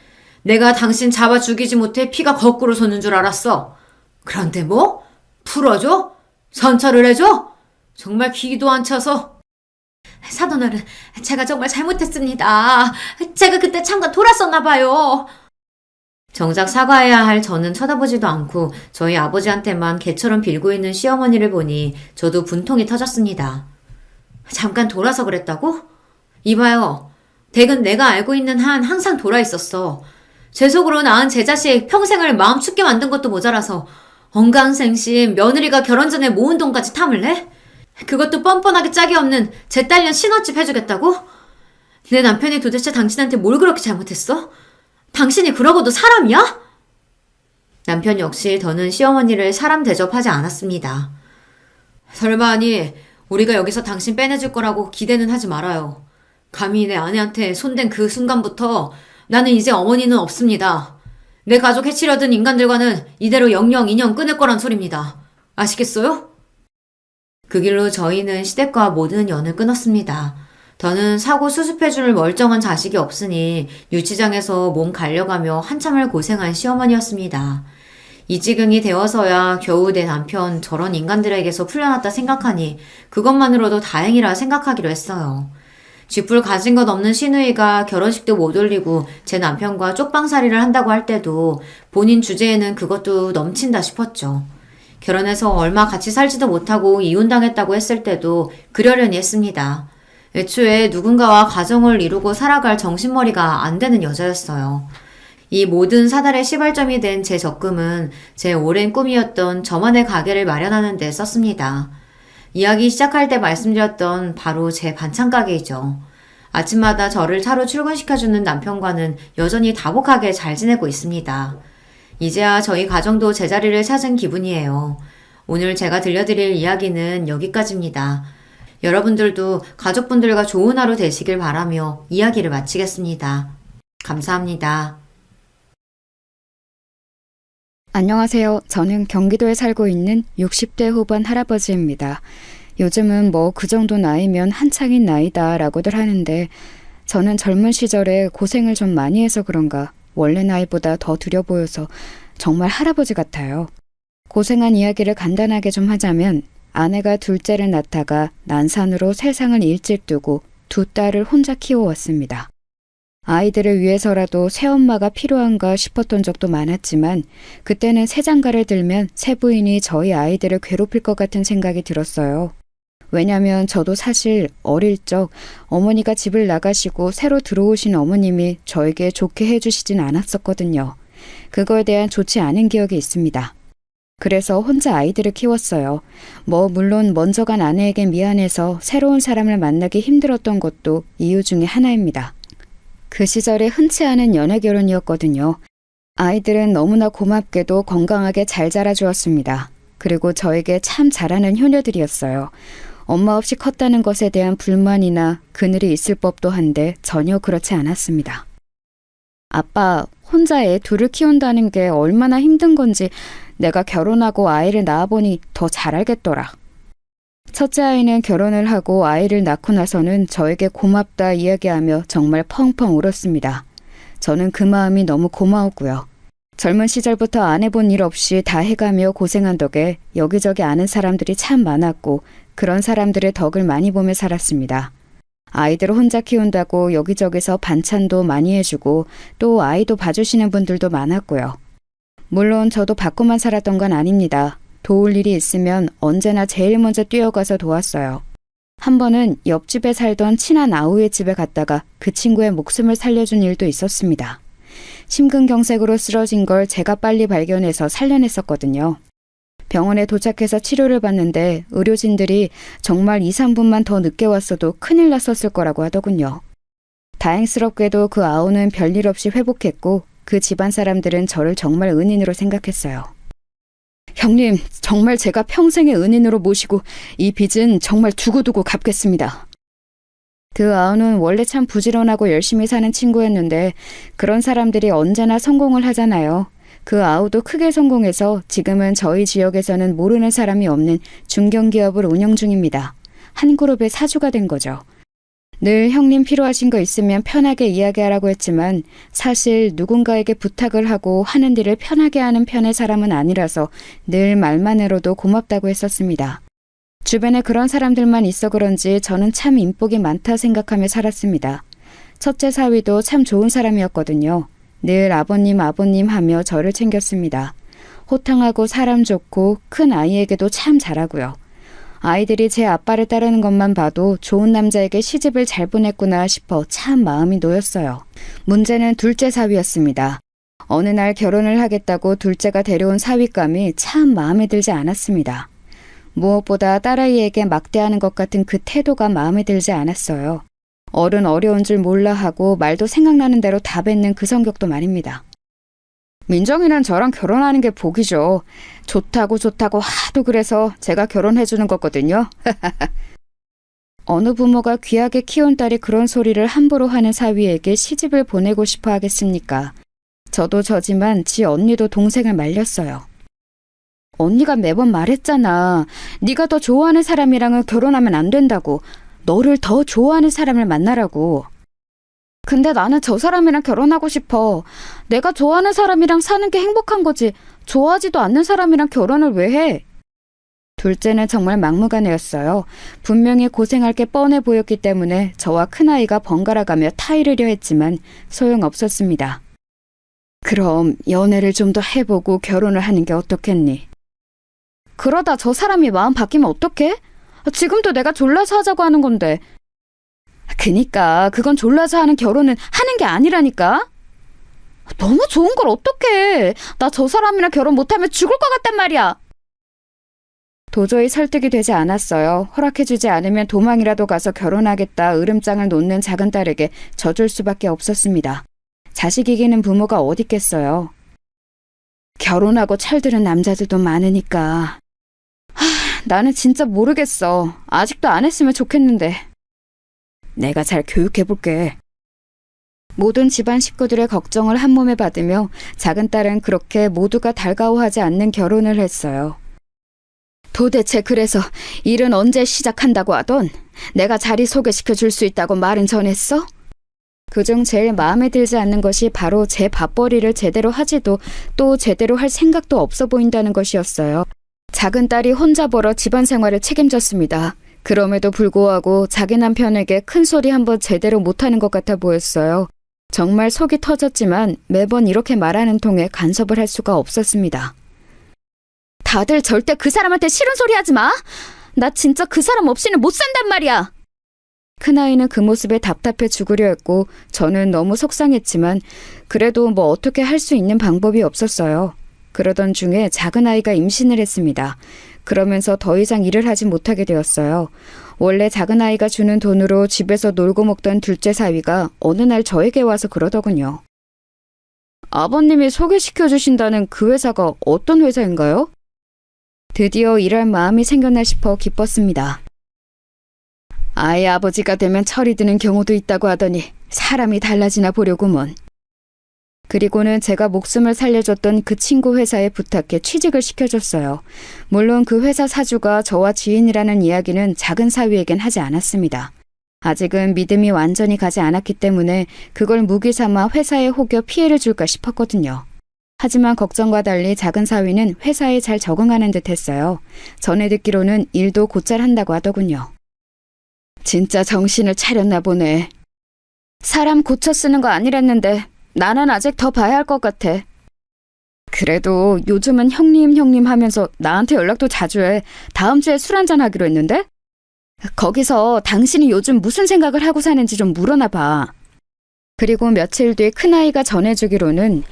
내가 당신 잡아 죽이지 못해 피가 거꾸로 솟는 줄 알았어. 그런데 뭐? 풀어줘? 선처를 해줘? 정말 기도 안 차서. 사돈어른, 제가 정말 잘못했습니다. 제가 그때 잠깐 돌았었나 봐요. 정작 사과해야 할 저는 쳐다보지도 않고 저희 아버지한테만 개처럼 빌고 있는 시어머니를 보니 저도 분통이 터졌습니다. 잠깐 돌아서 그랬다고? 이봐요. 댁은 내가 알고 있는 한 항상 돌아 있었어. 제 속으로 낳은 제 자식 평생을 마음 춥게 만든 것도 모자라서 언강생심 며느리가 결혼 전에 모은 돈까지 탐을 내? 그것도 뻔뻔하게 짝이 없는 제 딸년 신혼집 해주겠다고? 내 남편이 도대체 당신한테 뭘 그렇게 잘못했어? 당신이 그러고도 사람이야? 남편 역시 더는 시어머니를 사람 대접하지 않았습니다. 설마하니 우리가 여기서 당신 빼내줄 거라고 기대는 하지 말아요. 감히 내 아내한테 손댄 그 순간부터 나는 이제 어머니는 없습니다. 내 가족 해치려던 인간들과는 이대로 영영 인연 끊을 거란 소리입니다. 아시겠어요? 그 길로 저희는 시댁과 모든 연을 끊었습니다. 더는 사고 수습해줄 멀쩡한 자식이 없으니 유치장에서 몸 갈려가며 한참을 고생한 시어머니였습니다. 이 지경이 되어서야 겨우 내 남편 저런 인간들에게서 풀려났다 생각하니 그것만으로도 다행이라 생각하기로 했어요. 쥐뿔 가진 것 없는 시누이가 결혼식도 못 올리고 제 남편과 쪽방살이를 한다고 할 때도 본인 주제에는 그것도 넘친다 싶었죠. 결혼해서 얼마 같이 살지도 못하고 이혼당했다고 했을 때도 그러려니 했습니다. 애초에 누군가와 가정을 이루고 살아갈 정신머리가 안 되는 여자였어요. 이 모든 사달의 시발점이 된 제 적금은 제 오랜 꿈이었던 저만의 가게를 마련하는 데 썼습니다. 이야기 시작할 때 말씀드렸던 바로 제 반찬 가게이죠. 아침마다 저를 차로 출근시켜주는 남편과는 여전히 다복하게 잘 지내고 있습니다. 이제야 저희 가정도 제자리를 찾은 기분이에요. 오늘 제가 들려드릴 이야기는 여기까지입니다. 여러분들도 가족분들과 좋은 하루 되시길 바라며 이야기를 마치겠습니다. 감사합니다. 안녕하세요. 저는 경기도에 살고 있는 60대 후반 할아버지입니다. 요즘은 뭐 그 정도 나이면 한창인 나이다 라고들 하는데 저는 젊은 시절에 고생을 좀 많이 해서 그런가 원래 나이보다 더 들여 보여서 정말 할아버지 같아요. 고생한 이야기를 간단하게 좀 하자면 아내가 둘째를 낳다가 난산으로 세상을 일찍 두고 두 딸을 혼자 키워왔습니다. 아이들을 위해서라도 새엄마가 필요한가 싶었던 적도 많았지만 그때는 새장가를 들면 새부인이 저희 아이들을 괴롭힐 것 같은 생각이 들었어요. 왜냐면 저도 사실 어릴 적 어머니가 집을 나가시고 새로 들어오신 어머님이 저에게 좋게 해주시진 않았었거든요. 그거에 대한 좋지 않은 기억이 있습니다. 그래서 혼자 아이들을 키웠어요. 물론 먼저 간 아내에게 미안해서 새로운 사람을 만나기 힘들었던 것도 이유 중에 하나입니다. 그 시절에 흔치 않은 연애 결혼이었거든요. 아이들은 너무나 고맙게도 건강하게 잘 자라주었습니다. 그리고 저에게 참 잘하는 효녀들이었어요. 엄마 없이 컸다는 것에 대한 불만이나 그늘이 있을 법도 한데 전혀 그렇지 않았습니다. 아빠, 혼자 애 둘을 키운다는 게 얼마나 힘든 건지 내가 결혼하고 아이를 낳아보니 더 잘 알겠더라. 첫째 아이는 결혼을 하고 아이를 낳고 나서는 저에게 고맙다 이야기하며 정말 펑펑 울었습니다. 저는 그 마음이 너무 고마웠고요. 젊은 시절부터 안 해본 일 없이 다 해가며 고생한 덕에 여기저기 아는 사람들이 참 많았고 그런 사람들의 덕을 많이 보며 살았습니다. 아이들을 혼자 키운다고 여기저기서 반찬도 많이 해주고 또 아이도 봐주시는 분들도 많았고요. 물론 저도 받고만 살았던 건 아닙니다. 도울 일이 있으면 언제나 제일 먼저 뛰어가서 도왔어요. 한 번은 옆집에 살던 친한 아우의 집에 갔다가 그 친구의 목숨을 살려준 일도 있었습니다. 심근경색으로 쓰러진 걸 제가 빨리 발견해서 살려냈었거든요. 병원에 도착해서 치료를 받는데 의료진들이 정말 2, 3분만 더 늦게 왔어도 큰일 났었을 거라고 하더군요. 다행스럽게도 그 아우는 별일 없이 회복했고 그 집안 사람들은 저를 정말 은인으로 생각했어요. 형님, 정말 제가 평생의 은인으로 모시고 이 빚은 정말 두고두고 갚겠습니다. 그 아우는 원래 참 부지런하고 열심히 사는 친구였는데 그런 사람들이 언제나 성공을 하잖아요. 그 아우도 크게 성공해서 지금은 저희 지역에서는 모르는 사람이 없는 중견기업을 운영 중입니다. 한 그룹의 사주가 된 거죠. 늘 형님 필요하신 거 있으면 편하게 이야기하라고 했지만 사실 누군가에게 부탁을 하고 하는 일을 편하게 하는 편의 사람은 아니라서 늘 말만으로도 고맙다고 했었습니다. 주변에 그런 사람들만 있어 그런지 저는 참 인복이 많다 생각하며 살았습니다. 첫째 사위도 참 좋은 사람이었거든요. 늘 아버님 하며 저를 챙겼습니다. 호탕하고 사람 좋고 큰 아이에게도 참 잘하고요. 아이들이 제 아빠를 따르는 것만 봐도 좋은 남자에게 시집을 잘 보냈구나 싶어 참 마음이 놓였어요. 문제는 둘째 사위였습니다. 어느 날 결혼을 하겠다고 둘째가 데려온 사위감이 참 마음에 들지 않았습니다. 무엇보다 딸아이에게 막대하는 것 같은 그 태도가 마음에 들지 않았어요. 어른 어려운 줄 몰라 하고 말도 생각나는 대로 다 뱉는 그 성격도 말입니다. 민정이는 저랑 결혼하는 게 복이죠. 좋다고 하도 그래서 제가 결혼해주는 거거든요. 어느 부모가 귀하게 키운 딸이 그런 소리를 함부로 하는 사위에게 시집을 보내고 싶어 하겠습니까? 저도 저지만 지 언니도 동생을 말렸어요. 언니가 매번 말했잖아. 네가 더 좋아하는 사람이랑은 결혼하면 안 된다고. 너를 더 좋아하는 사람을 만나라고. 근데 나는 저 사람이랑 결혼하고 싶어. 내가 좋아하는 사람이랑 사는 게 행복한 거지. 좋아하지도 않는 사람이랑 결혼을 왜 해? 둘째는 정말 막무가내였어요. 분명히 고생할 게 뻔해 보였기 때문에 저와 큰아이가 번갈아가며 타이르려 했지만 소용없었습니다. 그럼 연애를 좀 더 해보고 결혼을 하는 게 어떻겠니? 그러다 저 사람이 마음 바뀌면 어떡해? 지금도 내가 졸라서 하자고 하는 건데. 그니까 그건 졸라서 하는 결혼은 하는 게 아니라니까. 너무 좋은 걸 어떡해. 나 저 사람이랑 결혼 못하면 죽을 것 같단 말이야. 도저히 설득이 되지 않았어요. 허락해주지 않으면 도망이라도 가서 결혼하겠다 으름장을 놓는 작은 딸에게 져줄 수밖에 없었습니다. 자식 이기는 부모가 어딨겠어요. 결혼하고 철드는 남자들도 많으니까. 나는 진짜 모르겠어. 아직도 안 했으면 좋겠는데. 내가 잘 교육해볼게. 모든 집안 식구들의 걱정을 한 몸에 받으며 작은 딸은 그렇게 모두가 달가워하지 않는 결혼을 했어요. 도대체 그래서 일은 언제 시작한다고 하던? 내가 자리 소개시켜 줄 수 있다고 말은 전했어? 그중 제일 마음에 들지 않는 것이 바로 제 밥벌이를 제대로 하지도 또 제대로 할 생각도 없어 보인다는 것이었어요. 작은 딸이 혼자 벌어 집안 생활을 책임졌습니다. 그럼에도 불구하고 자기 남편에게 큰 소리 한번 제대로 못하는 것 같아 보였어요. 정말 속이 터졌지만 매번 이렇게 말하는 통에 간섭을 할 수가 없었습니다. 다들 절대 그 사람한테 싫은 소리 하지 마. 나 진짜 그 사람 없이는 못 산단 말이야. 큰아이는 그 모습에 답답해 죽으려 했고 저는 너무 속상했지만 그래도 뭐 어떻게 할 수 있는 방법이 없었어요. 그러던 중에 작은 아이가 임신을 했습니다. 그러면서 더 이상 일을 하지 못하게 되었어요. 원래 작은 아이가 주는 돈으로 집에서 놀고 먹던 둘째 사위가 어느 날 저에게 와서 그러더군요. 아버님이 소개시켜 주신다는 그 회사가 어떤 회사인가요? 드디어 일할 마음이 생겼나 싶어 기뻤습니다. 아이 아버지가 되면 철이 드는 경우도 있다고 하더니 사람이 달라지나 보려구먼. 그리고는 제가 목숨을 살려줬던 그 친구 회사에 부탁해 취직을 시켜줬어요. 물론 그 회사 사주가 저와 지인이라는 이야기는 작은 사위에겐 하지 않았습니다. 아직은 믿음이 완전히 가지 않았기 때문에 그걸 무기 삼아 회사에 혹여 피해를 줄까 싶었거든요. 하지만 걱정과 달리 작은 사위는 회사에 잘 적응하는 듯 했어요. 전에 듣기로는 일도 곧잘 한다고 하더군요. 진짜 정신을 차렸나 보네. 사람 고쳐 쓰는 거 아니랬는데 나는 아직 더 봐야 할 것 같아. 그래도 요즘은 형님 하면서 나한테 연락도 자주 해. 다음 주에 술 한잔 하기로 했는데? 거기서 당신이 요즘 무슨 생각을 하고 사는지 좀 물어나 봐. 그리고 며칠 뒤 큰아이가 전해주기로는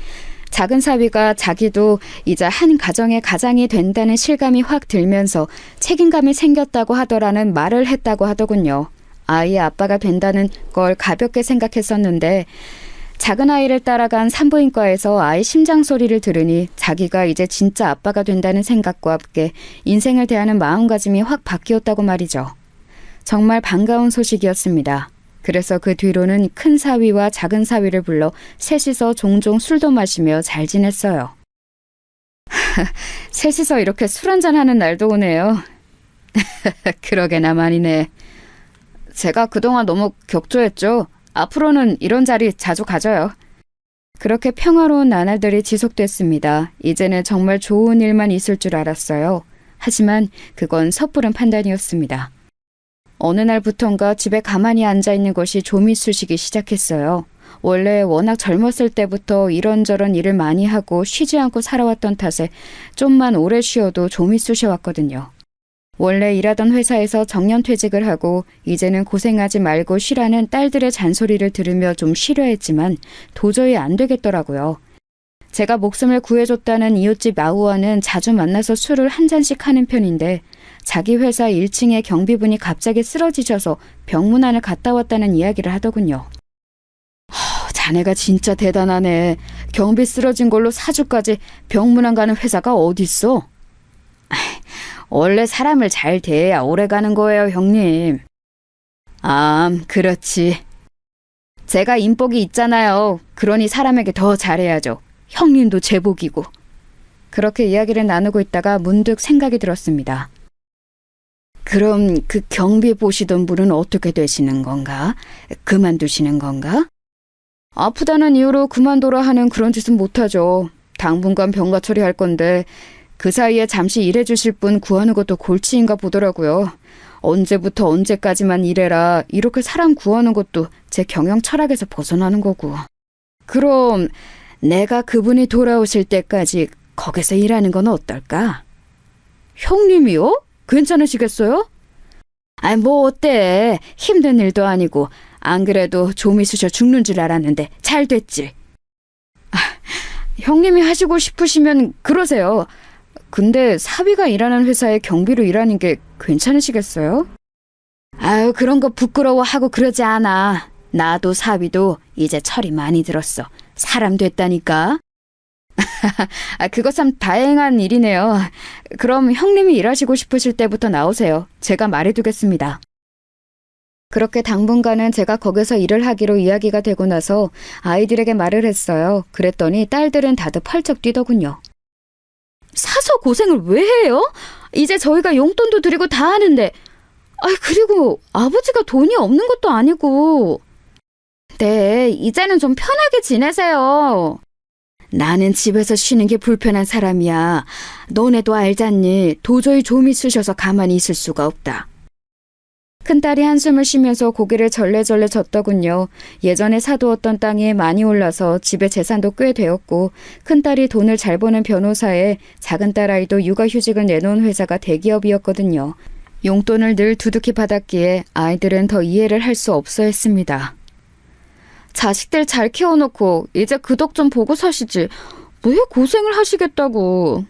작은 사위가 자기도 이제 한 가정의 가장이 된다는 실감이 확 들면서 책임감이 생겼다고 하더라는 말을 했다고 하더군요. 아이의 아빠가 된다는 걸 가볍게 생각했었는데 작은 아이를 따라간 산부인과에서 아이 심장 소리를 들으니 자기가 이제 진짜 아빠가 된다는 생각과 함께 인생을 대하는 마음가짐이 확 바뀌었다고 말이죠. 정말 반가운 소식이었습니다. 그래서 그 뒤로는 큰 사위와 작은 사위를 불러 셋이서 종종 술도 마시며 잘 지냈어요. 셋이서 이렇게 술 한잔하는 날도 오네요. 그러게나 말이네. 제가 그동안 너무 격조했죠. 앞으로는 이런 자리 자주 가져요. 그렇게 평화로운 나날들이 지속됐습니다. 이제는 정말 좋은 일만 있을 줄 알았어요. 하지만 그건 섣부른 판단이었습니다. 어느 날부턴가 집에 가만히 앉아있는 것이 조미쑤시기 시작했어요. 원래 워낙 젊었을 때부터 이런저런 일을 많이 하고 쉬지 않고 살아왔던 탓에 좀만 오래 쉬어도 조미쑤셔왔거든요. 원래 일하던 회사에서 정년퇴직을 하고 이제는 고생하지 말고 쉬라는 딸들의 잔소리를 들으며 좀 쉬려 했지만 도저히 안 되겠더라고요. 제가 목숨을 구해줬다는 이웃집 아우와는 자주 만나서 술을 한 잔씩 하는 편인데 자기 회사 1층에 경비분이 갑자기 쓰러지셔서 병문안을 갔다 왔다는 이야기를 하더군요. 자네가 진짜 대단하네. 경비 쓰러진 걸로 사주까지 병문안 가는 회사가 어딨어? 원래 사람을 잘 대해야 오래 가는 거예요, 형님. 그렇지. 제가 인복이 있잖아요. 그러니 사람에게 더 잘해야죠. 형님도 제복이고. 그렇게 이야기를 나누고 있다가 문득 생각이 들었습니다. 그럼 그 경비 보시던 분은 어떻게 되시는 건가? 그만두시는 건가? 아프다는 이유로 그만둬라 하는 그런 짓은 못하죠. 당분간 병가 처리할 건데 그 사이에 잠시 일해주실 분 구하는 것도 골치인가 보더라고요. 언제부터 언제까지만 일해라 이렇게 사람 구하는 것도 제 경영 철학에서 벗어나는 거고. 그럼 내가 그분이 돌아오실 때까지 거기서 일하는 건 어떨까? 형님이요? 괜찮으시겠어요? 뭐 어때? 힘든 일도 아니고 안 그래도 좀이 쑤셔 죽는 줄 알았는데 잘 됐지. 형님이 하시고 싶으시면 그러세요. 근데 사위가 일하는 회사에 경비로 일하는 게 괜찮으시겠어요? 그런 거 부끄러워하고 그러지 않아. 나도 사위도 이제 철이 많이 들었어. 사람 됐다니까. 그거 참 다행한 일이네요. 그럼 형님이 일하시고 싶으실 때부터 나오세요. 제가 말해두겠습니다. 그렇게 당분간은 제가 거기서 일을 하기로 이야기가 되고 나서 아이들에게 말을 했어요. 그랬더니 딸들은 다들 펄쩍 뛰더군요. 사서 고생을 왜 해요? 이제 저희가 용돈도 드리고 다 하는데. 그리고 아버지가 돈이 없는 것도 아니고. 네, 이제는 좀 편하게 지내세요. 나는 집에서 쉬는 게 불편한 사람이야. 너네도 알잖니. 도저히 좀이 쑤셔서 가만히 있을 수가 없다. 큰딸이 한숨을 쉬면서 고개를 절레절레 젓더군요. 예전에 사두었던 땅이 많이 올라서 집에 재산도 꽤 되었고 큰딸이 돈을 잘 버는 변호사에 작은 딸아이도 육아휴직을 내놓은 회사가 대기업이었거든요. 용돈을 늘 두둑히 받았기에 아이들은 더 이해를 할 수 없어 했습니다. 자식들 잘 키워놓고 이제 그 덕 좀 보고 사시지. 왜 고생을 하시겠다고.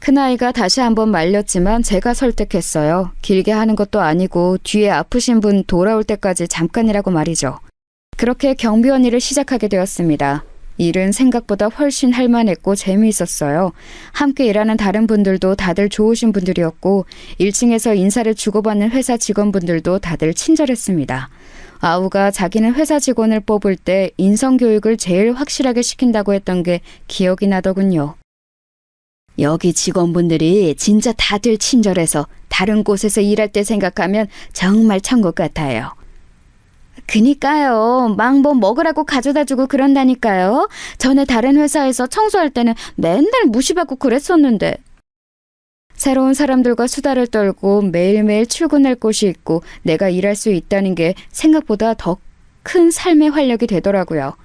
큰아이가 다시 한번 말렸지만 제가 설득했어요. 길게 하는 것도 아니고 뒤에 아프신 분 돌아올 때까지 잠깐이라고 말이죠. 그렇게 경비원 일을 시작하게 되었습니다. 일은 생각보다 훨씬 할만했고 재미있었어요. 함께 일하는 다른 분들도 다들 좋으신 분들이었고 1층에서 인사를 주고받는 회사 직원분들도 다들 친절했습니다. 아우가 자기는 회사 직원을 뽑을 때 인성교육을 제일 확실하게 시킨다고 했던 게 기억이 나더군요. 여기 직원분들이 진짜 다들 친절해서 다른 곳에서 일할 때 생각하면 정말 천국 같아요. 그니까요. 막 뭐 먹으라고 가져다 주고 그런다니까요. 전에 다른 회사에서 청소할 때는 맨날 무시받고 그랬었는데. 새로운 사람들과 수다를 떨고 매일매일 출근할 곳이 있고 내가 일할 수 있다는 게 생각보다 더 큰 삶의 활력이 되더라고요.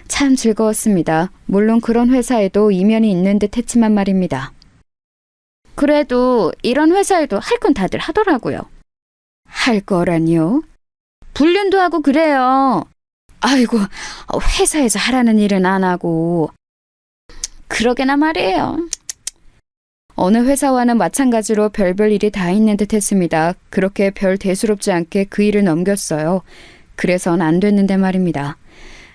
참 즐거웠습니다. 물론 그런 회사에도 이면이 있는 듯 했지만 말입니다. 그래도 이런 회사에도 할 건 다들 하더라고요. 할 거라니요? 불륜도 하고 그래요. 아이고, 회사에서 하라는 일은 안 하고. 그러게나 말이에요. 어느 회사와는 마찬가지로 별별 일이 다 있는 듯 했습니다. 그렇게 별 대수롭지 않게 그 일을 넘겼어요. 그래선 안 됐는데 말입니다.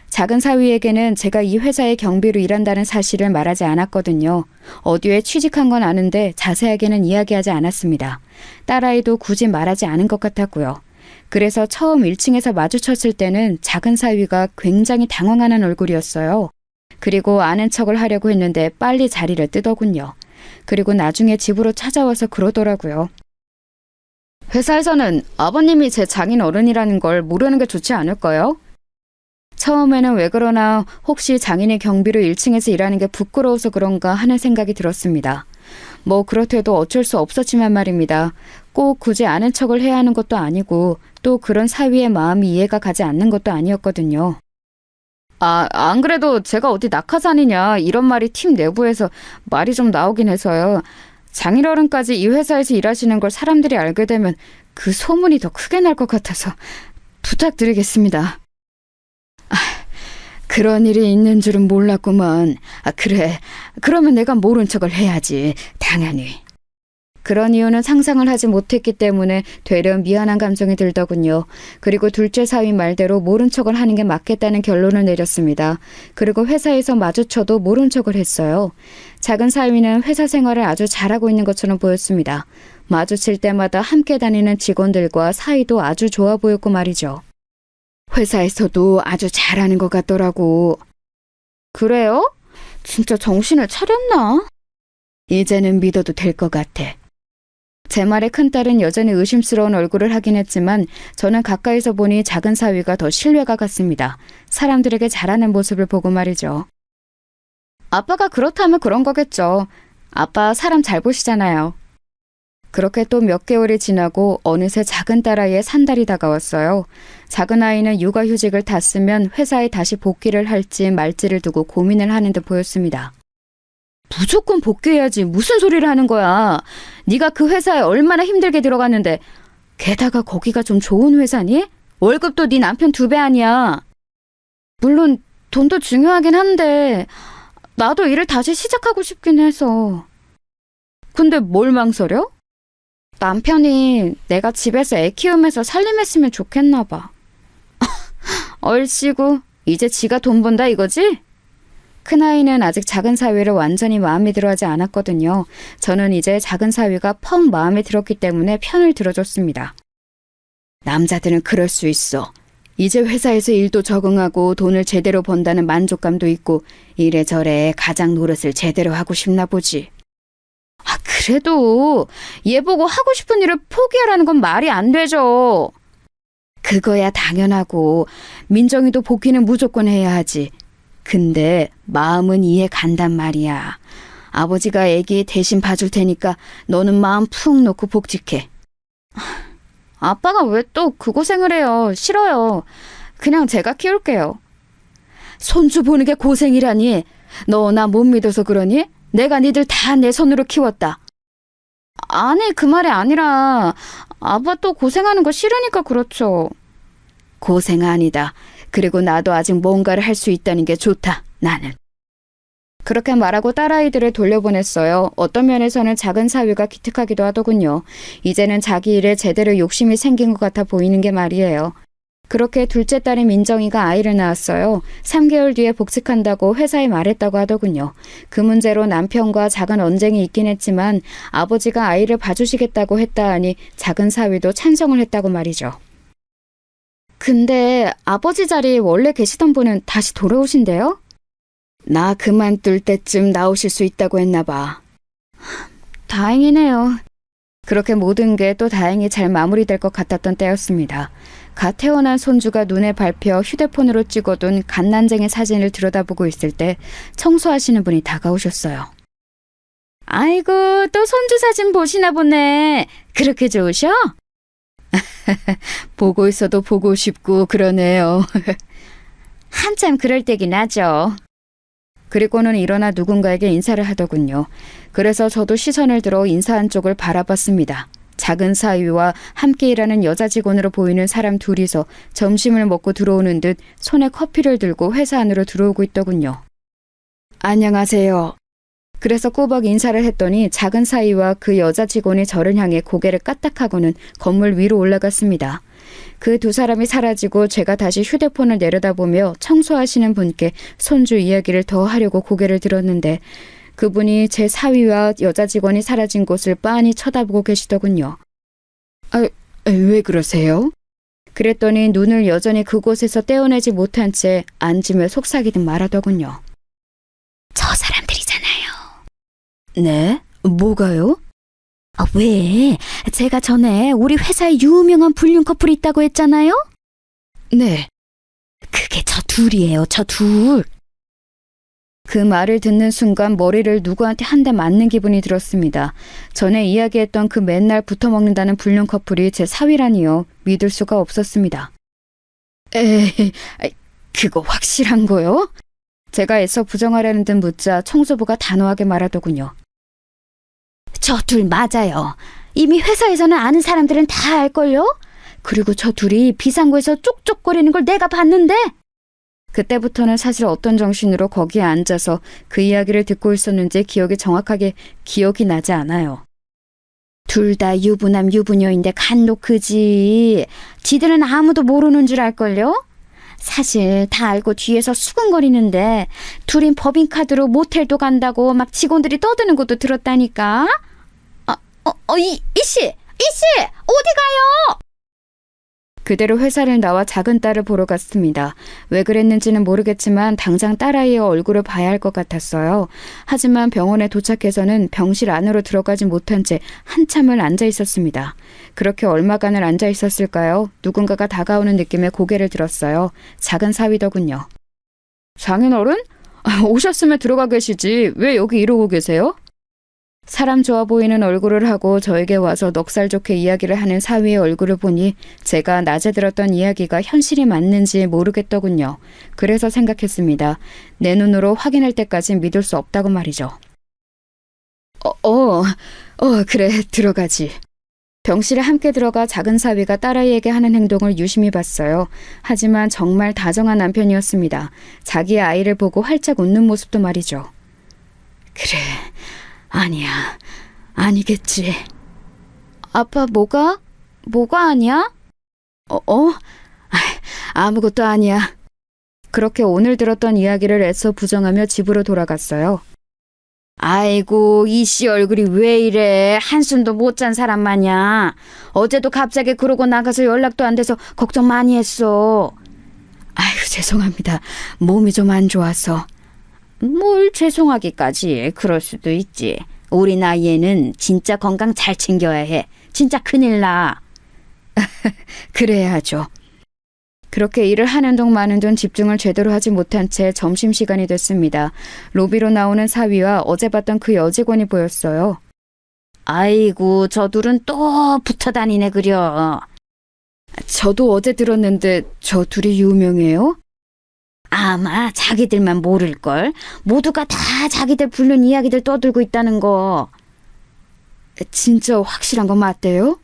작은 사위에게는 제가 이 회사의 경비로 일한다는 사실을 말하지 않았거든요. 어디에 취직한 건 아는데 자세하게는 이야기하지 않았습니다. 딸아이도 굳이 말하지 않은 것 같았고요. 그래서 처음 1층에서 마주쳤을 때는 작은 사위가 굉장히 당황하는 얼굴이었어요. 그리고 아는 척을 하려고 했는데 빨리 자리를 뜨더군요. 그리고 나중에 집으로 찾아와서 그러더라고요. 회사에서는 아버님이 제 장인 어른이라는 걸 모르는 게 좋지 않을까요? 처음에는 왜 그러나 혹시 장인의 경비로 1층에서 일하는 게 부끄러워서 그런가 하는 생각이 들었습니다. 뭐 그렇대도 어쩔 수 없었지만 말입니다. 꼭 굳이 아는 척을 해야 하는 것도 아니고 또 그런 사위의 마음이 이해가 가지 않는 것도 아니었거든요. 안 그래도 제가 어디 낙하산이냐 이런 말이 팀 내부에서 말이 좀 나오긴 해서요. 장인어른까지 이 회사에서 일하시는 걸 사람들이 알게 되면 그 소문이 더 크게 날 것 같아서 부탁드리겠습니다. 그런 일이 있는 줄은 몰랐구먼. 그래. 그러면 내가 모른 척을 해야지. 당연히. 그런 이유는 상상을 하지 못했기 때문에 되려 미안한 감정이 들더군요. 그리고 둘째 사위 말대로 모른 척을 하는 게 맞겠다는 결론을 내렸습니다. 그리고 회사에서 마주쳐도 모른 척을 했어요. 작은 사위는 회사 생활을 아주 잘하고 있는 것처럼 보였습니다. 마주칠 때마다 함께 다니는 직원들과 사이도 아주 좋아 보였고 말이죠. 회사에서도 아주 잘하는 것 같더라고. 그래요? 진짜 정신을 차렸나? 이제는 믿어도 될 것 같아. 제 말에 큰딸은 여전히 의심스러운 얼굴을 하긴 했지만 저는 가까이서 보니 작은 사위가 더 신뢰가 갔습니다. 사람들에게 잘하는 모습을 보고 말이죠. 아빠가 그렇다면 그런 거겠죠. 아빠 사람 잘 보시잖아요. 그렇게 또 몇 개월이 지나고 어느새 작은 딸아이의 산달이 다가왔어요. 작은 아이는 육아휴직을 다 쓰면 회사에 다시 복귀를 할지 말지를 두고 고민을 하는 듯 보였습니다. 무조건 복귀해야지. 무슨 소리를 하는 거야. 네가 그 회사에 얼마나 힘들게 들어갔는데. 게다가 거기가 좀 좋은 회사니? 월급도 네 남편 2배 아니야. 물론 돈도 중요하긴 한데 나도 일을 다시 시작하고 싶긴 해서. 근데 뭘 망설여? 남편이 내가 집에서 애 키우면서 살림했으면 좋겠나 봐. 얼씨구, 이제 지가 돈 번다 이거지? 큰아이는 아직 작은 사위를 완전히 마음에 들어하지 않았거든요. 저는 이제 작은 사위가 펑 마음에 들었기 때문에 편을 들어줬습니다. 남자들은 그럴 수 있어. 이제 회사에서 일도 적응하고 돈을 제대로 번다는 만족감도 있고 이래저래 가장 노릇을 제대로 하고 싶나 보지. 아, 그래도 얘 보고 하고 싶은 일을 포기하라는 건 말이 안 되죠. 그거야 당연하고 민정이도 복귀는 무조건 해야 하지. 근데 마음은 이해 간단 말이야. 아버지가 애기 대신 봐줄 테니까 너는 마음 푹 놓고 복직해. 아빠가 왜 또 그 고생을 해요. 싫어요. 그냥 제가 키울게요. 손주 보는 게 고생이라니. 너 나 못 믿어서 그러니? 내가 니들 다 내 손으로 키웠다. 아니, 그 말이 아니라 아빠 또 고생하는 거 싫으니까 그렇죠. 고생 아니다. 그리고 나도 아직 뭔가를 할 수 있다는 게 좋다, 나는. 그렇게 말하고 딸아이들을 돌려보냈어요. 어떤 면에서는 작은 사위가 기특하기도 하더군요. 이제는 자기 일에 제대로 욕심이 생긴 것 같아 보이는 게 말이에요. 그렇게 둘째 딸인 민정이가 아이를 낳았어요. 3개월 뒤에 복직한다고 회사에 말했다고 하더군요. 그 문제로 남편과 작은 언쟁이 있긴 했지만 아버지가 아이를 봐주시겠다고 했다 하니 작은 사위도 찬성을 했다고 말이죠. 근데 아버지 자리 원래 계시던 분은 다시 돌아오신대요? 나 그만둘 때쯤 나오실 수 있다고 했나 봐. 다행이네요. 그렇게 모든 게 또 다행히 잘 마무리될 것 같았던 때였습니다. 갓 태어난 손주가 눈에 밟혀 휴대폰으로 찍어둔 갓난쟁이 사진을 들여다보고 있을 때 청소하시는 분이 다가오셨어요. 아이고, 또 손주 사진 보시나 보네. 그렇게 좋으셔? 보고 있어도 보고 싶고 그러네요. 한참 그럴 때긴 하죠. 그리고는 일어나 누군가에게 인사를 하더군요. 그래서 저도 시선을 들어 인사한 쪽을 바라봤습니다. 작은 사위와 함께 일하는 여자 직원으로 보이는 사람 둘이서 점심을 먹고 들어오는 듯 손에 커피를 들고 회사 안으로 들어오고 있더군요. 안녕하세요. 그래서 꾸벅 인사를 했더니 작은 사위와 그 여자 직원이 저를 향해 고개를 까딱하고는 건물 위로 올라갔습니다. 그 두 사람이 사라지고 제가 다시 휴대폰을 내려다보며 청소하시는 분께 손주 이야기를 더 하려고 고개를 들었는데 그분이 제 사위와 여자 직원이 사라진 곳을 빤히 쳐다보고 계시더군요. 왜 그러세요? 그랬더니 눈을 여전히 그곳에서 떼어내지 못한 채 앉으며 속삭이듯 말하더군요. 저 사람들이잖아요. 네? 뭐가요? 왜? 제가 전에 우리 회사에 유명한 불륜 커플이 있다고 했잖아요? 네. 그게 저 둘이에요, 저 둘. 그 말을 듣는 순간 머리를 누구한테 한 대 맞는 기분이 들었습니다. 전에 이야기했던 그 맨날 붙어먹는다는 불륜 커플이 제 사위라니요. 믿을 수가 없었습니다. 에이, 그거 확실한 거요? 제가 애써 부정하려는 듯 묻자 청소부가 단호하게 말하더군요. 저 둘 맞아요. 이미 회사에서는 아는 사람들은 다 알걸요? 그리고 저 둘이 비상구에서 쪽쪽거리는 걸 내가 봤는데? 그때부터는 사실 어떤 정신으로 거기에 앉아서 그 이야기를 듣고 있었는지 기억이 정확하게 기억이 나지 않아요. 둘 다 유부남 유부녀인데 간도 크지. 지들은 아무도 모르는 줄 알걸요? 사실 다 알고 뒤에서 수근거리는데 둘인 법인카드로 모텔도 간다고 막 직원들이 떠드는 것도 들었다니까. 이씨! 어디 가요? 그대로 회사를 나와 작은 딸을 보러 갔습니다. 왜 그랬는지는 모르겠지만 당장 딸아이의 얼굴을 봐야 할 것 같았어요. 하지만 병원에 도착해서는 병실 안으로 들어가지 못한 채 한참을 앉아 있었습니다. 그렇게 얼마간을 앉아 있었을까요? 누군가가 다가오는 느낌에 고개를 들었어요. 작은 사위더군요. 장인어른? 오셨으면 들어가 계시지. 왜 여기 이러고 계세요? 사람 좋아 보이는 얼굴을 하고 저에게 와서 넉살 좋게 이야기를 하는 사위의 얼굴을 보니 제가 낮에 들었던 이야기가 현실이 맞는지 모르겠더군요. 그래서 생각했습니다. 내 눈으로 확인할 때까지 믿을 수 없다고 말이죠. 그래, 들어가지. 병실에 함께 들어가 작은 사위가 딸아이에게 하는 행동을 유심히 봤어요. 하지만 정말 다정한 남편이었습니다. 자기의 아이를 보고 활짝 웃는 모습도 말이죠. 그래. 아니야. 아니겠지. 아빠 뭐가? 뭐가 아니야? 아무것도 아니야. 그렇게 오늘 들었던 이야기를 애써 부정하며 집으로 돌아갔어요. 아이고, 이씨 얼굴이 왜 이래? 한숨도 못 잔 사람 마냥. 어제도 갑자기 그러고 나가서 연락도 안 돼서 걱정 많이 했어. 아유, 죄송합니다. 몸이 좀 안 좋아서. 뭘 죄송하기까지. 그럴 수도 있지. 우리 나이에는 진짜 건강 잘 챙겨야 해. 진짜 큰일 나. 그래야죠. 그렇게 일을 하는 동 마는 동 집중을 제대로 하지 못한 채 점심시간이 됐습니다. 로비로 나오는 사위와 어제 봤던 그 여직원이 보였어요. 아이고, 저 둘은 또 붙어 다니네 그려. 저도 어제 들었는데 저 둘이 유명해요? 아마 자기들만 모를걸. 모두가 다 자기들 부른 이야기들 떠들고 있다는 거. 진짜 확실한 거 맞대요?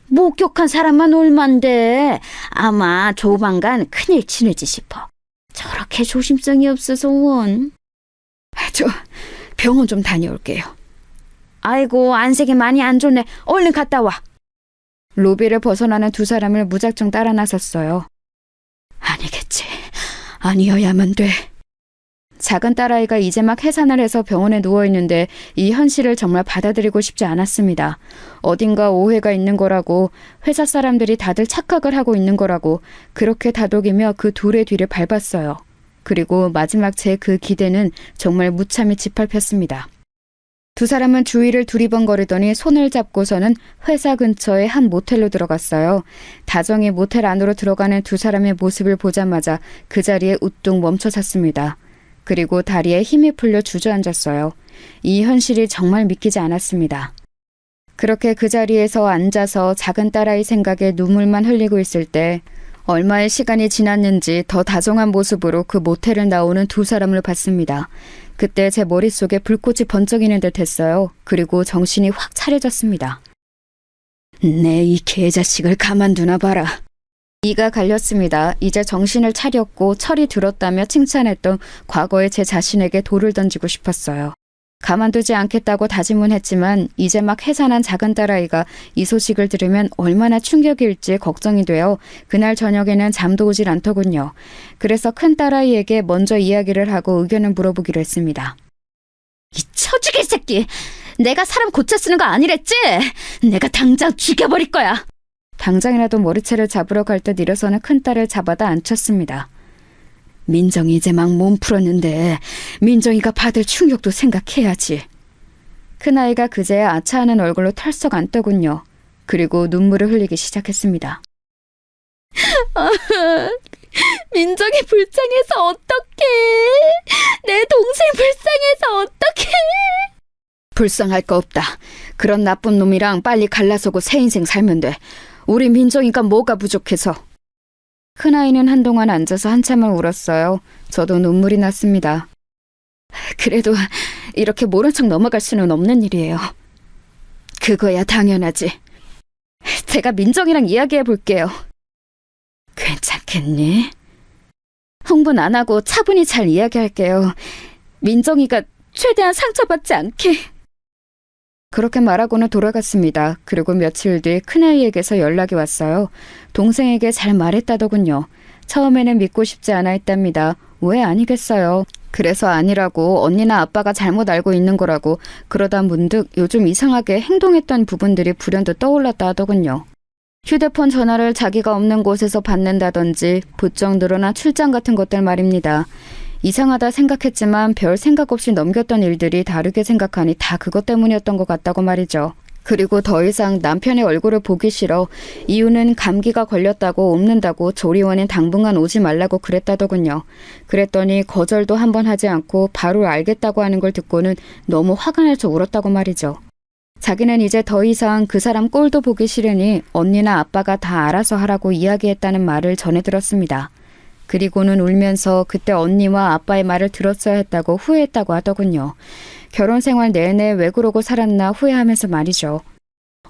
목격한 사람만 얼만데. 아마 조만간 큰일 치르지 싶어. 저렇게 조심성이 없어서 원. 저 병원 좀 다녀올게요. 아이고, 안색이 많이 안 좋네. 얼른 갔다 와. 로비를 벗어나는 두 사람을 무작정 따라 나섰어요. 아니겠지. 아니어야만 돼. 작은 딸아이가 이제 막 해산을 해서 병원에 누워있는데 이 현실을 정말 받아들이고 싶지 않았습니다. 어딘가 오해가 있는 거라고, 회사 사람들이 다들 착각을 하고 있는 거라고 그렇게 다독이며 그 둘의 뒤를 밟았어요. 그리고 마지막 제 그 기대는 정말 무참히 짓밟혔습니다. 두 사람은 주위를 두리번거리더니 손을 잡고서는 회사 근처의 한 모텔로 들어갔어요. 다정히 모텔 안으로 들어가는 두 사람의 모습을 보자마자 그 자리에 우뚝 멈춰 섰습니다. 그리고 다리에 힘이 풀려 주저앉았어요. 이 현실이 정말 믿기지 않았습니다. 그렇게 그 자리에서 앉아서 작은 딸아이 생각에 눈물만 흘리고 있을 때 얼마의 시간이 지났는지 더 다정한 모습으로 그 모텔을 나오는 두 사람을 봤습니다. 그때 제 머릿속에 불꽃이 번쩍이는 듯 했어요. 그리고 정신이 확 차려졌습니다. 내 이 개자식을 가만두나 봐라. 이가 갈렸습니다. 이제 정신을 차렸고 철이 들었다며 칭찬했던 과거의 제 자신에게 돌을 던지고 싶었어요. 가만두지 않겠다고 다짐은 했지만 이제 막 해산한 작은 딸아이가 이 소식을 들으면 얼마나 충격일지 걱정이 되어 그날 저녁에는 잠도 오질 않더군요. 그래서 큰 딸아이에게 먼저 이야기를 하고 의견을 물어보기로 했습니다. 이 처죽일 새끼! 내가 사람 고쳐 쓰는 거 아니랬지? 내가 당장 죽여버릴 거야! 당장이라도 머리채를 잡으러 갈 듯 일어서는 큰딸을 잡아다 앉혔습니다. 민정이 이제 막 몸 풀었는데 민정이가 받을 충격도 생각해야지. 큰아이가 그제야 아차하는 얼굴로 털썩 앉더군요. 그리고 눈물을 흘리기 시작했습니다. 민정이 불쌍해서 어떡해. 내 동생 불쌍해서 어떡해. 불쌍할 거 없다. 그런 나쁜 놈이랑 빨리 갈라서고 새 인생 살면 돼. 우리 민정이가 뭐가 부족해서. 큰아이는 한동안 앉아서 한참을 울었어요. 저도 눈물이 났습니다. 그래도 이렇게 모른 척 넘어갈 수는 없는 일이에요. 그거야 당연하지. 제가 민정이랑 이야기해 볼게요. 괜찮겠니? 흥분 안 하고 차분히 잘 이야기할게요. 민정이가 최대한 상처받지 않게. 그렇게 말하고는 돌아갔습니다. 그리고 며칠 뒤 큰아이에게서 연락이 왔어요. 동생에게 잘 말했다더군요. 처음에는 믿고 싶지 않아 했답니다. 왜 아니겠어요. 그래서 아니라고, 언니나 아빠가 잘못 알고 있는 거라고. 그러다 문득 요즘 이상하게 행동했던 부분들이 불현듯 떠올랐다 하더군요. 휴대폰 전화를 자기가 없는 곳에서 받는다든지 부쩍 늘어난 출장 같은 것들 말입니다. 이상하다 생각했지만 별 생각 없이 넘겼던 일들이 다르게 생각하니 다 그것 때문이었던 것 같다고 말이죠. 그리고 더 이상 남편의 얼굴을 보기 싫어. 이유는 감기가 걸렸다고 옮는다고 조리원엔 당분간 오지 말라고 그랬다더군요. 그랬더니 거절도 한번 하지 않고 바로 알겠다고 하는 걸 듣고는 너무 화가 나서 울었다고 말이죠. 자기는 이제 더 이상 그 사람 꼴도 보기 싫으니 언니나 아빠가 다 알아서 하라고 이야기했다는 말을 전해 들었습니다. 그리고는 울면서 그때 언니와 아빠의 말을 들었어야 했다고 후회했다고 하더군요. 결혼 생활 내내 왜 그러고 살았나 후회하면서 말이죠.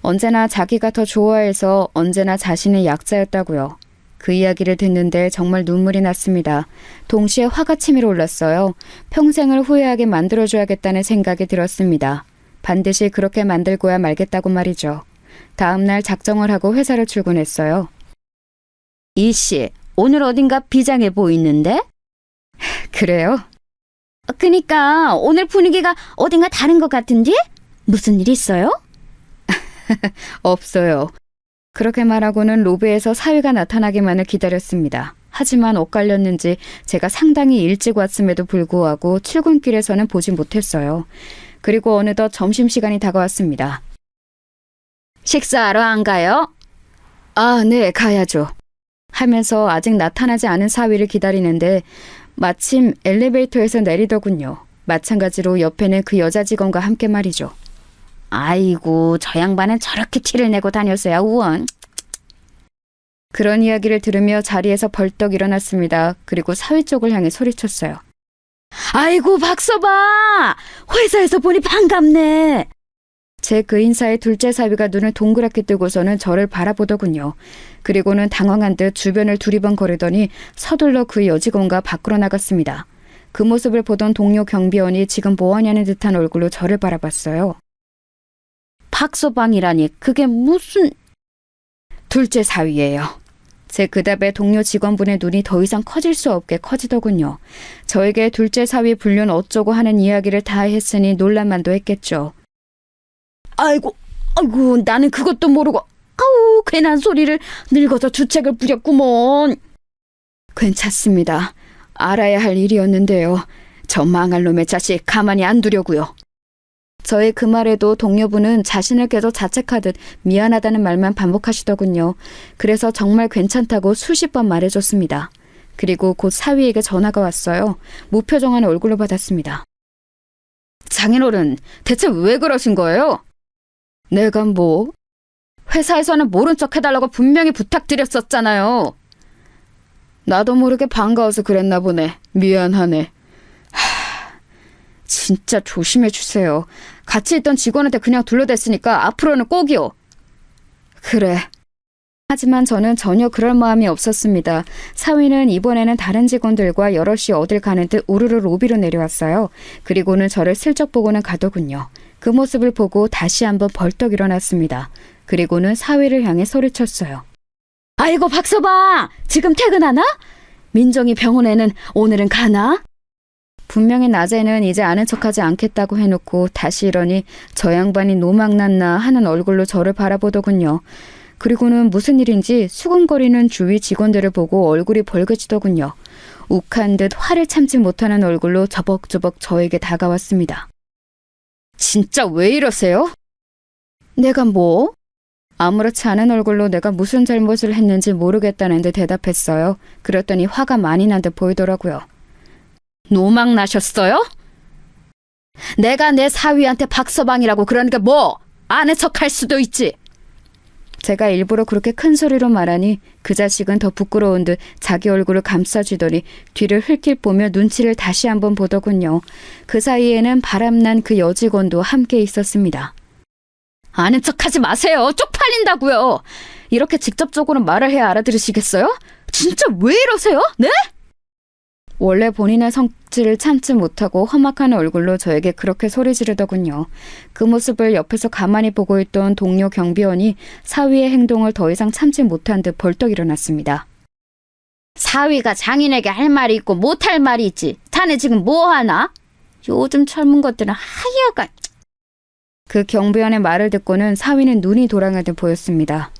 언제나 자기가 더 좋아해서 언제나 자신의 약자였다고요. 그 이야기를 듣는데 정말 눈물이 났습니다. 동시에 화가 치밀어 올랐어요. 평생을 후회하게 만들어줘야겠다는 생각이 들었습니다. 반드시 그렇게 만들고야 말겠다고 말이죠. 다음 날 작정을 하고 회사를 출근했어요. 이씨, 오늘 어딘가 비장해 보이는데? 그래요? 그니까 오늘 분위기가 어딘가 다른 것 같은데? 무슨 일 있어요? 없어요. 그렇게 말하고는 로비에서 사위가 나타나기만을 기다렸습니다. 하지만 엇갈렸는지 제가 상당히 일찍 왔음에도 불구하고 출근길에서는 보지 못했어요. 그리고 어느덧 점심시간이 다가왔습니다. 식사하러 안 가요? 아, 네, 가야죠. 하면서 아직 나타나지 않은 사위를 기다리는데 마침 엘리베이터에서 내리더군요. 마찬가지로 옆에는 그 여자 직원과 함께 말이죠. 아이고, 저 양반은 저렇게 티를 내고 다녔어야 우원. 그런 이야기를 들으며 자리에서 벌떡 일어났습니다. 그리고 사위 쪽을 향해 소리쳤어요. 아이고, 박서방! 회사에서 보니 반갑네. 제 그 인사에 둘째 사위가 눈을 동그랗게 뜨고서는 저를 바라보더군요. 그리고는 당황한 듯 주변을 두리번거리더니 서둘러 그 여직원과 밖으로 나갔습니다. 그 모습을 보던 동료 경비원이 지금 뭐하냐는 듯한 얼굴로 저를 바라봤어요. 박서방이라니 그게 무슨... 둘째 사위예요. 제 그 답에 동료 직원분의 눈이 더 이상 커질 수 없게 커지더군요. 저에게 둘째 사위 불륜 어쩌고 하는 이야기를 다 했으니 놀랄만도 했겠죠. 아이고, 나는 그것도 모르고 아우, 괜한 소리를 늙어서 주책을 부렸구먼. 괜찮습니다. 알아야 할 일이었는데요. 저 망할 놈의 자식 가만히 안 두려고요. 저의 그 말에도 동료분은 자신을 계속 자책하듯 미안하다는 말만 반복하시더군요. 그래서 정말 괜찮다고 수십 번 말해줬습니다. 그리고 곧 사위에게 전화가 왔어요. 무표정한 얼굴로 받았습니다. 장인어른, 대체 왜 그러신 거예요? 내가 뭐? 회사에서는 모른 척 해달라고 분명히 부탁드렸었잖아요. 나도 모르게 반가워서 그랬나 보네. 미안하네. 진짜 조심해 주세요. 같이 있던 직원한테 그냥 둘러댔으니까 앞으로는 꼭이요. 그래. 하지만 저는 전혀 그럴 마음이 없었습니다. 사위는 이번에는 다른 직원들과 여럿이 어딜 가는 듯 우르르 로비로 내려왔어요. 그리고는 저를 슬쩍 보고는 가더군요. 그 모습을 보고 다시 한번 벌떡 일어났습니다. 그리고는 사위를 향해 소리쳤어요. 아이고, 박서방! 지금 퇴근하나? 민정이 병원에는 오늘은 가나? 분명히 낮에는 이제 아는 척하지 않겠다고 해놓고 다시 이러니 저 양반이 노망났나 하는 얼굴로 저를 바라보더군요. 그리고는 무슨 일인지 수근거리는 주위 직원들을 보고 얼굴이 벌개지더군요. 욱한 듯 화를 참지 못하는 얼굴로 저벅저벅 저에게 다가왔습니다. 진짜 왜 이러세요? 내가 뭐? 아무렇지 않은 얼굴로 내가 무슨 잘못을 했는지 모르겠다는 듯 대답했어요. 그랬더니 화가 많이 난 듯 보이더라고요. 노망 나셨어요? 내가 내 사위한테 박서방이라고 그러니까 뭐? 아는 척할 수도 있지. 제가 일부러 그렇게 큰 소리로 말하니 그 자식은 더 부끄러운 듯 자기 얼굴을 감싸주더니 뒤를 흘낏 보며 눈치를 다시 한번 보더군요. 그 사이에는 바람난 그 여직원도 함께 있었습니다. 아는 척하지 마세요. 쪽팔린다고요. 이렇게 직접적으로 말을 해야 알아들으시겠어요? 진짜 왜 이러세요? 네? 원래 본인의 성질을 참지 못하고 험악한 얼굴로 저에게 그렇게 소리 지르더군요. 그 모습을 옆에서 가만히 보고 있던 동료 경비원이 사위의 행동을 더 이상 참지 못한 듯 벌떡 일어났습니다. 사위가 장인에게 할 말이 있고 못할 말이 있지. 자네 지금 뭐 하나? 요즘 젊은 것들은 하여간. 그 경비원의 말을 듣고는 사위는 눈이 돌아갈 듯 보였습니다.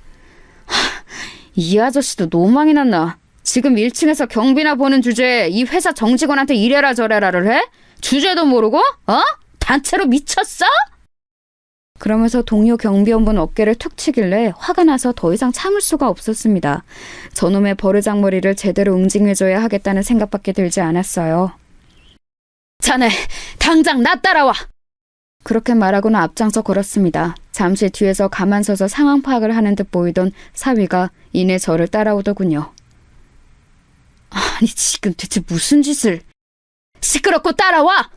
이 아저씨도 노망이 났나? 지금 1층에서 경비나 보는 주제에 이 회사 정직원한테 이래라 저래라를 해? 주제도 모르고? 단체로 미쳤어? 그러면서 동료 경비원분 어깨를 툭 치길래 화가 나서 더 이상 참을 수가 없었습니다. 저놈의 버르장머리를 제대로 응징해줘야 하겠다는 생각밖에 들지 않았어요. 자네 당장 나 따라와. 그렇게 말하고는 앞장서 걸었습니다. 잠시 뒤에서 가만 서서 상황 파악을 하는 듯 보이던 사위가 이내 저를 따라오더군요. 아니 지금 대체 무슨 짓을... 시끄럽고 따라와.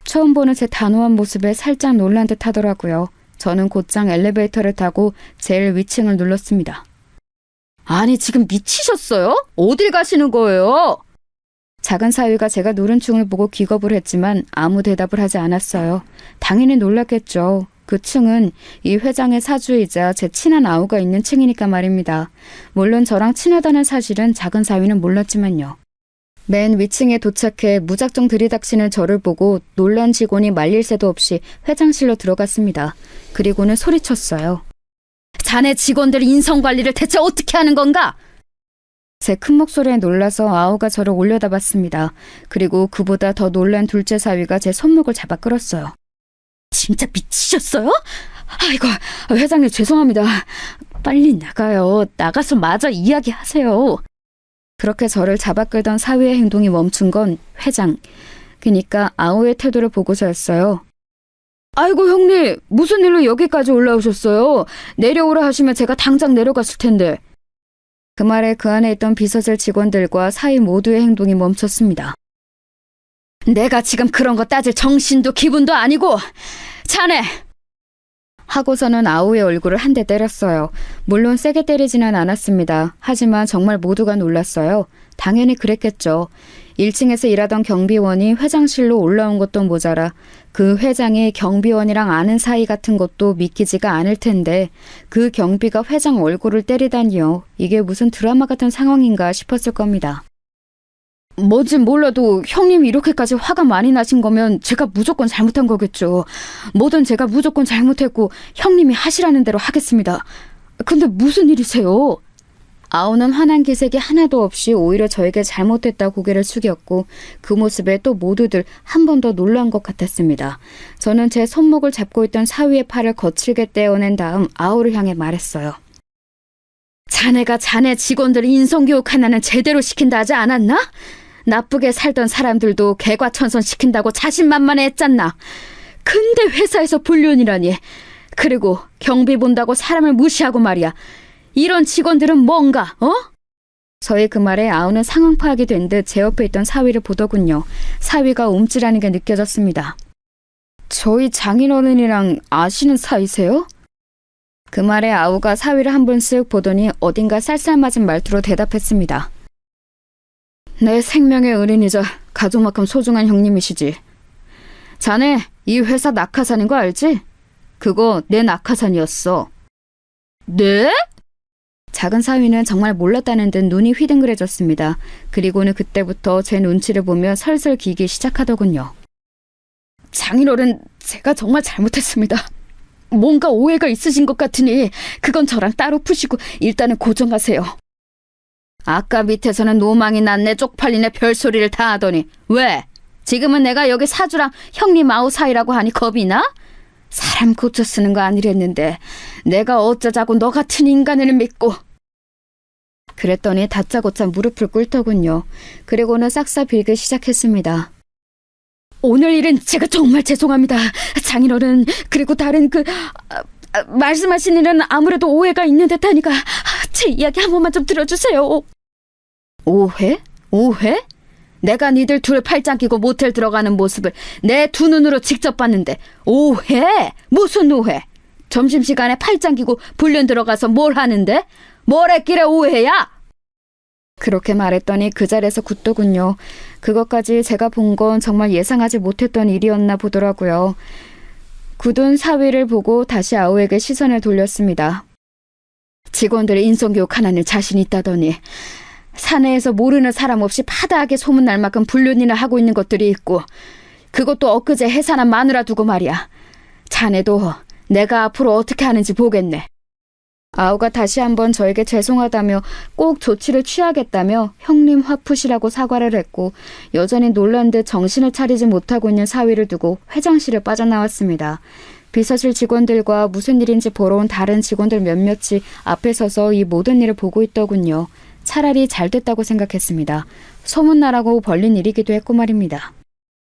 처음 보는 제 단호한 모습에 살짝 놀란 듯 하더라고요. 저는 곧장 엘리베이터를 타고 제일 위층을 눌렀습니다. 아니 지금 미치셨어요? 어딜 가시는 거예요? 작은 사위가 제가 누른 층을 보고 기겁을 했지만 아무 대답을 하지 않았어요. 당연히 놀랐겠죠. 그 층은 이 회장의 사주이자 제 친한 아우가 있는 층이니까 말입니다. 물론 저랑 친하다는 사실은 작은 사위는 몰랐지만요. 맨 위층에 도착해 무작정 들이닥치는 저를 보고 놀란 직원이 말릴 새도 없이 회장실로 들어갔습니다. 그리고는 소리쳤어요. 자네 직원들 인성관리를 대체 어떻게 하는 건가? 제 큰 목소리에 놀라서 아우가 저를 올려다봤습니다. 그리고 그보다 더 놀란 둘째 사위가 제 손목을 잡아 끌었어요. 진짜 미치셨어요? 아이고, 회장님 죄송합니다. 빨리 나가요. 나가서 마저 이야기하세요. 그렇게 저를 잡아 끌던 사위의 행동이 멈춘 건 회장, 그러니까 아우의 태도를 보고서였어요. 아이고 형님, 무슨 일로 여기까지 올라오셨어요? 내려오라 하시면 제가 당장 내려갔을 텐데. 그 말에 그 안에 있던 비서실 직원들과 사위 모두의 행동이 멈췄습니다. 내가 지금 그런 거 따질 정신도 기분도 아니고. 자네! 하고서는 아우의 얼굴을 한 대 때렸어요. 물론 세게 때리지는 않았습니다. 하지만 정말 모두가 놀랐어요. 당연히 그랬겠죠. 1층에서 일하던 경비원이 회장실로 올라온 것도 모자라 그 회장이 경비원이랑 아는 사이 같은 것도 믿기지가 않을 텐데 그 경비가 회장 얼굴을 때리다니요. 이게 무슨 드라마 같은 상황인가 싶었을 겁니다. 뭐진 몰라도 형님이 이렇게까지 화가 많이 나신 거면 제가 무조건 잘못한 거겠죠. 뭐든 제가 무조건 잘못했고 형님이 하시라는 대로 하겠습니다. 근데 무슨 일이세요? 아우는 화난 기색이 하나도 없이 오히려 저에게 잘못했다 고개를 숙였고 그 모습에 또 모두들 한 번 더 놀란 것 같았습니다. 저는 제 손목을 잡고 있던 사위의 팔을 거칠게 떼어낸 다음 아우를 향해 말했어요. 자네가 자네 직원들 인성교육 하나는 제대로 시킨다 하지 않았나? 나쁘게 살던 사람들도 개과천선 시킨다고 자신만만했잖나. 근데 회사에서 불륜이라니. 그리고 경비 본다고 사람을 무시하고 말이야. 이런 직원들은 뭔가, 저희 그 말에 아우는 상황 파악이 된 듯 제 옆에 있던 사위를 보더군요. 사위가 움찔하는 게 느껴졌습니다. 저희 장인어른이랑 아시는 사이세요? 그 말에 아우가 사위를 한 번 쓱 보더니 어딘가 쌀쌀맞은 말투로 대답했습니다. 내 생명의 은인이자 가족만큼 소중한 형님이시지. 자네 이 회사 낙하산인 거 알지? 그거 내 낙하산이었어. 네? 작은 사위는 정말 몰랐다는 듯 눈이 휘둥그레졌습니다. 그리고는 그때부터 제 눈치를 보며 설설 기기 시작하더군요. 장인어른, 제가 정말 잘못했습니다. 뭔가 오해가 있으신 것 같으니 그건 저랑 따로 푸시고 일단은 고정하세요. 아까 밑에서는 노망이 났네 쪽팔리네 별소리를 다 하더니 왜? 지금은 내가 여기 사주랑 형님 아우 사이라고 하니 겁이 나? 사람 고쳐 쓰는 거 아니랬는데 내가 어쩌자고 너 같은 인간을 믿고. 그랬더니 다짜고짜 무릎을 꿇더군요. 그리고는 싹싹 빌기 시작했습니다. 오늘 일은 제가 정말 죄송합니다. 장인어른, 그리고 다른 말씀하신 일은 아무래도 오해가 있는 듯하니까 제 이야기 한 번만 좀 들어주세요. 오해? 오해? 내가 니들 둘 팔짱 끼고 모텔 들어가는 모습을 내 두 눈으로 직접 봤는데 오해? 무슨 오해? 점심시간에 팔짱 끼고 불륜 들어가서 뭘 하는데? 뭘 했길래 오해야? 그렇게 말했더니 그 자리에서 굳더군요. 그것까지 제가 본 건 정말 예상하지 못했던 일이었나 보더라고요. 굳은 사위를 보고 다시 아우에게 시선을 돌렸습니다. 직원들의 인성교육 하나는 자신 있다더니 사내에서 모르는 사람 없이 파다하게 소문날 만큼 불륜이나 하고 있는 것들이 있고 그것도 엊그제 해산한 마누라 두고 말이야. 자네도 내가 앞으로 어떻게 하는지 보겠네. 아우가 다시 한번 저에게 죄송하다며 꼭 조치를 취하겠다며 형님 화푸시라고 사과를 했고 여전히 놀란 듯 정신을 차리지 못하고 있는 사위를 두고 회장실을 빠져나왔습니다. 비서실 직원들과 무슨 일인지 보러 온 다른 직원들 몇몇이 앞에 서서 이 모든 일을 보고 있더군요. 차라리 잘 됐다고 생각했습니다. 소문나라고 벌린 일이기도 했고 말입니다.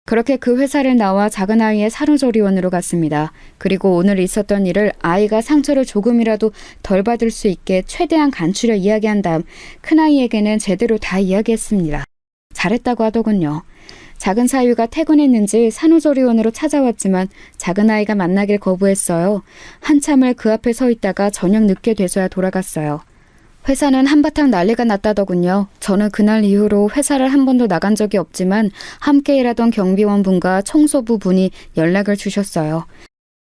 그렇게 그 회사를 나와 작은 아이의 산후조리원으로 갔습니다. 그리고 오늘 있었던 일을 아이가 상처를 조금이라도 덜 받을 수 있게 최대한 간추려 이야기한 다음 큰아이에게는 제대로 다 이야기했습니다. 잘했다고 하더군요. 작은 사위가 퇴근했는지 산후조리원으로 찾아왔지만 작은 아이가 만나길 거부했어요. 한참을 그 앞에 서 있다가 저녁 늦게 돼서야 돌아갔어요. 회사는 한바탕 난리가 났다더군요. 저는 그날 이후로 회사를 한 번도 나간 적이 없지만 함께 일하던 경비원분과 청소부 분이 연락을 주셨어요.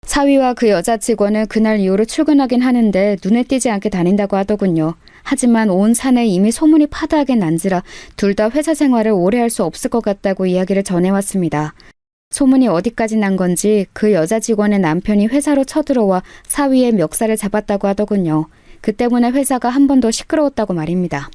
사위와 그 여자 직원은 그날 이후로 출근하긴 하는데 눈에 띄지 않게 다닌다고 하더군요. 하지만 온 사내에 이미 소문이 파다하게 난지라 둘 다 회사 생활을 오래 할 수 없을 것 같다고 이야기를 전해왔습니다. 소문이 어디까지 난 건지 그 여자 직원의 남편이 회사로 쳐들어와 사위의 멱살을 잡았다고 하더군요. 그 때문에 회사가 한 번 더 시끄러웠다고 말입니다.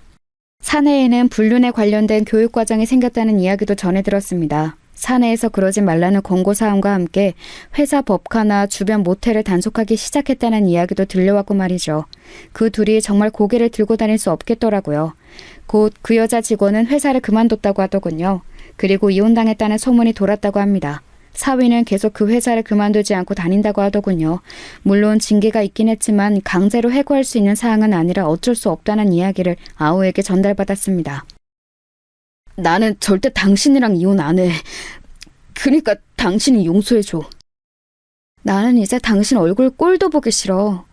사내에는 불륜에 관련된 교육 과정이 생겼다는 이야기도 전해 들었습니다. 사내에서 그러지 말라는 권고사항과 함께 회사 법카나 주변 모텔을 단속하기 시작했다는 이야기도 들려왔고 말이죠. 그 둘이 정말 고개를 들고 다닐 수 없겠더라고요. 곧 그 여자 직원은 회사를 그만뒀다고 하더군요. 그리고 이혼당했다는 소문이 돌았다고 합니다. 사위는 계속 그 회사를 그만두지 않고 다닌다고 하더군요. 물론 징계가 있긴 했지만 강제로 해고할 수 있는 사항은 아니라 어쩔 수 없다는 이야기를 아우에게 전달받았습니다. 나는 절대 당신이랑 이혼 안 해. 그러니까 당신이 용서해줘. 나는 이제 당신 얼굴 꼴도 보기 싫어.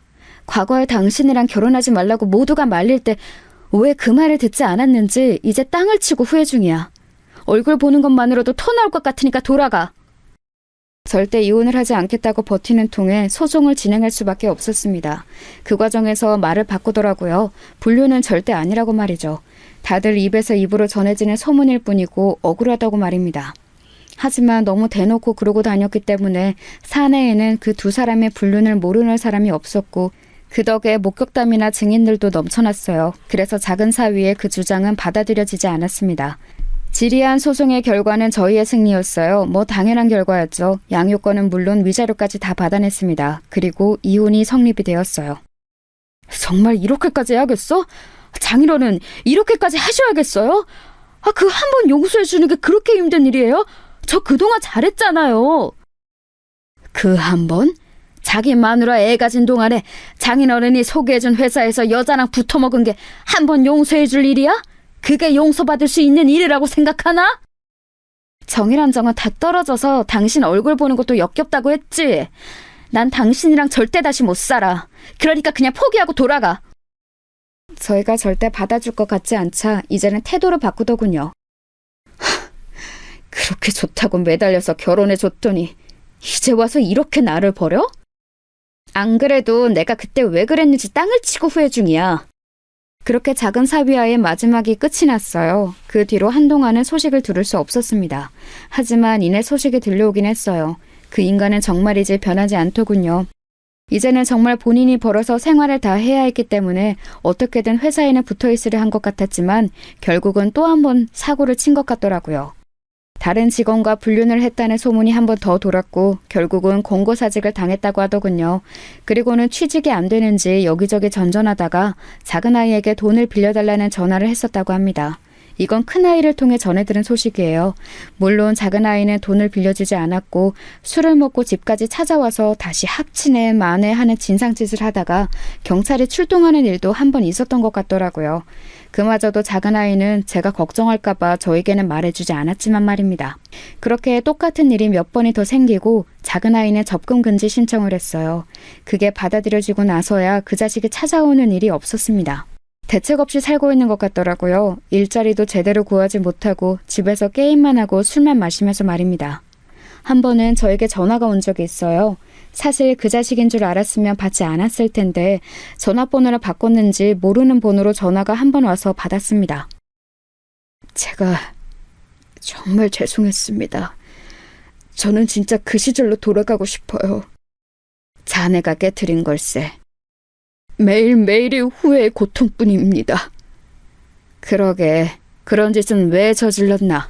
과거에 당신이랑 결혼하지 말라고 모두가 말릴 때 왜 그 말을 듣지 않았는지 이제 땅을 치고 후회 중이야. 얼굴 보는 것만으로도 토 나올 것 같으니까 돌아가. 절대 이혼을 하지 않겠다고 버티는 통에 소송을 진행할 수밖에 없었습니다. 그 과정에서 말을 바꾸더라고요. 불륜은 절대 아니라고 말이죠. 다들 입에서 입으로 전해지는 소문일 뿐이고 억울하다고 말입니다. 하지만 너무 대놓고 그러고 다녔기 때문에 사내에는 그 두 사람의 불륜을 모르는 사람이 없었고 그 덕에 목격담이나 증인들도 넘쳐났어요. 그래서 작은 사위의 그 주장은 받아들여지지 않았습니다. 지리한 소송의 결과는 저희의 승리였어요. 뭐 당연한 결과였죠. 양육권은 물론 위자료까지 다 받아냈습니다. 그리고 이혼이 성립이 되었어요. 정말 이렇게까지 해야겠어? 장인어른 이렇게까지 하셔야겠어요? 그 한 번 용서해 주는 게 그렇게 힘든 일이에요? 저 그동안 잘했잖아요. 그 한 번? 자기 마누라 애 가진 동안에 장인어른이 소개해준 회사에서 여자랑 붙어먹은 게 한 번 용서해 줄 일이야? 그게 용서받을 수 있는 일이라고 생각하나? 정이란 정은 다 떨어져서 당신 얼굴 보는 것도 역겹다고 했지. 난 당신이랑 절대 다시 못 살아. 그러니까 그냥 포기하고 돌아가. 저희가 절대 받아줄 것 같지 않자 이제는 태도를 바꾸더군요. 그렇게 좋다고 매달려서 결혼해줬더니 이제 와서 이렇게 나를 버려? 안 그래도 내가 그때 왜 그랬는지 땅을 치고 후회 중이야. 그렇게 작은 사위와의 마지막이 끝이 났어요. 그 뒤로 한동안은 소식을 들을 수 없었습니다. 하지만 이내 소식이 들려오긴 했어요. 그 인간은 정말이지 변하지 않더군요. 이제는 정말 본인이 벌어서 생활을 다 해야 했기 때문에 어떻게든 회사에는 붙어있으려 한 것 같았지만 결국은 또 한 번 사고를 친 것 같더라고요. 다른 직원과 불륜을 했다는 소문이 한 번 더 돌았고 결국은 공고사직을 당했다고 하더군요. 그리고는 취직이 안 되는지 여기저기 전전하다가 작은아이에게 돈을 빌려달라는 전화를 했었다고 합니다. 이건 큰아이를 통해 전해들은 소식이에요. 물론 작은아이는 돈을 빌려주지 않았고 술을 먹고 집까지 찾아와서 다시 합치네 마네 하는 진상짓을 하다가 경찰이 출동하는 일도 한 번 있었던 것 같더라고요. 그마저도 작은아이는 제가 걱정할까봐 저에게는 말해주지 않았지만 말입니다. 그렇게 똑같은 일이 몇 번이 더 생기고 작은아이는 접근 금지 신청을 했어요. 그게 받아들여지고 나서야 그 자식이 찾아오는 일이 없었습니다. 대책 없이 살고 있는 것 같더라고요. 일자리도 제대로 구하지 못하고 집에서 게임만 하고 술만 마시면서 말입니다. 한 번은 저에게 전화가 온 적이 있어요. 사실 그 자식인 줄 알았으면 받지 않았을 텐데 전화번호를 바꿨는지 모르는 번호로 전화가 한 번 와서 받았습니다. 제가 정말 죄송했습니다. 저는 진짜 그 시절로 돌아가고 싶어요. 자네가 깨트린 걸세. 매일매일이 후회의 고통뿐입니다. 그러게, 그런 짓은 왜 저질렀나?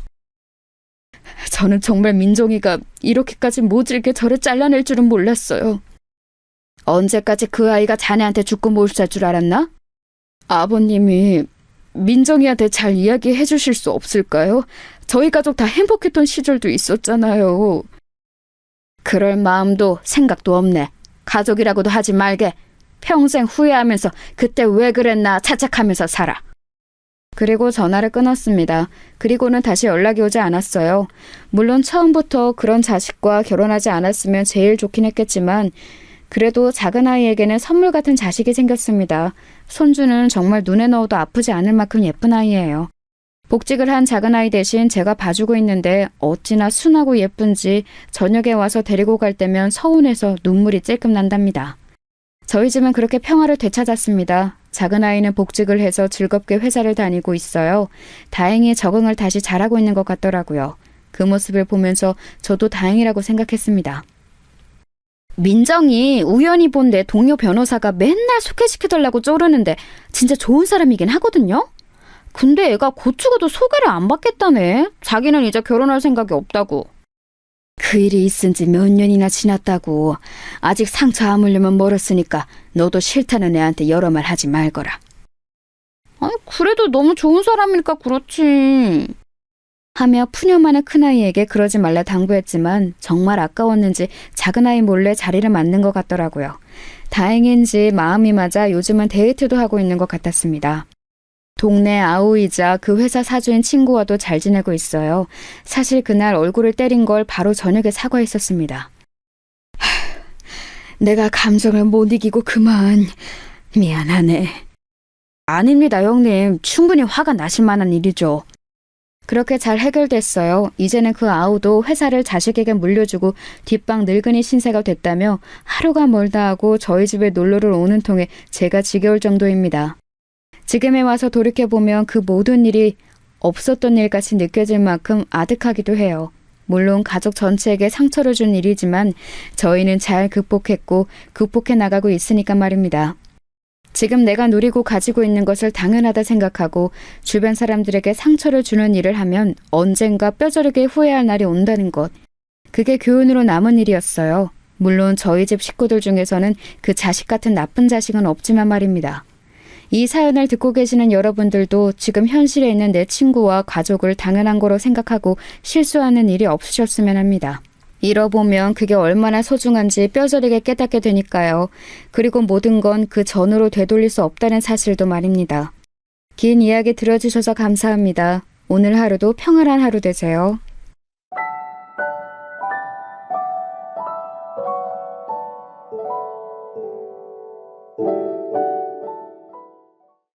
저는 정말 민정이가 이렇게까지 모질게 저를 잘라낼 줄은 몰랐어요. 언제까지 그 아이가 자네한테 죽고 못살 줄 알았나? 아버님이 민정이한테 잘 이야기해 주실 수 없을까요? 저희 가족 다 행복했던 시절도 있었잖아요. 그럴 마음도 생각도 없네. 가족이라고도 하지 말게. 평생 후회하면서 그때 왜 그랬나 자책하면서 살아. 그리고 전화를 끊었습니다. 그리고는 다시 연락이 오지 않았어요. 물론 처음부터 그런 자식과 결혼하지 않았으면 제일 좋긴 했겠지만 그래도 작은 아이에게는 선물 같은 자식이 생겼습니다. 손주는 정말 눈에 넣어도 아프지 않을 만큼 예쁜 아이예요. 복직을 한 작은 아이 대신 제가 봐주고 있는데 어찌나 순하고 예쁜지 저녁에 와서 데리고 갈 때면 서운해서 눈물이 찔끔 난답니다. 저희 집은 그렇게 평화를 되찾았습니다. 작은 아이는 복직을 해서 즐겁게 회사를 다니고 있어요. 다행히 적응을 다시 잘하고 있는 것 같더라고요. 그 모습을 보면서 저도 다행이라고 생각했습니다. 민정이 우연히 본 내 동료 변호사가 맨날 소개시켜달라고 쪼르는데 진짜 좋은 사람이긴 하거든요? 근데 애가 곧 죽어도 소개를 안 받겠다네. 자기는 이제 결혼할 생각이 없다고. 그 일이 있은 지 몇 년이나 지났다고. 아직 상처 아물려면 멀었으니까 너도 싫다는 애한테 여러 말 하지 말거라. 아니, 그래도 너무 좋은 사람이니까 그렇지. 하며 푸념하는 큰아이에게 그러지 말라 당부했지만 정말 아까웠는지 작은아이 몰래 자리를 맡는 것 같더라고요. 다행인지 마음이 맞아 요즘은 데이트도 하고 있는 것 같았습니다. 동네 아우이자 그 회사 사주인 친구와도 잘 지내고 있어요. 사실 그날 얼굴을 때린 걸 바로 저녁에 사과했었습니다. 내가 감정을 못 이기고 그만. 미안하네. 아닙니다, 형님. 충분히 화가 나실 만한 일이죠. 그렇게 잘 해결됐어요. 이제는 그 아우도 회사를 자식에게 물려주고 뒷방 늙은이 신세가 됐다며 하루가 멀다 하고 저희 집에 놀러를 오는 통에 제가 지겨울 정도입니다. 지금에 와서 돌이켜보면 그 모든 일이 없었던 일같이 느껴질 만큼 아득하기도 해요. 물론 가족 전체에게 상처를 준 일이지만 저희는 잘 극복했고 극복해 나가고 있으니까 말입니다. 지금 내가 누리고 가지고 있는 것을 당연하다 생각하고 주변 사람들에게 상처를 주는 일을 하면 언젠가 뼈저리게 후회할 날이 온다는 것. 그게 교훈으로 남은 일이었어요. 물론 저희 집 식구들 중에서는 그 자식 같은 나쁜 자식은 없지만 말입니다. 이 사연을 듣고 계시는 여러분들도 지금 현실에 있는 내 친구와 가족을 당연한 거로 생각하고 실수하는 일이 없으셨으면 합니다. 잃어보면 그게 얼마나 소중한지 뼈저리게 깨닫게 되니까요. 그리고 모든 건 그 전으로 되돌릴 수 없다는 사실도 말입니다. 긴 이야기 들어주셔서 감사합니다. 오늘 하루도 평안한 하루 되세요.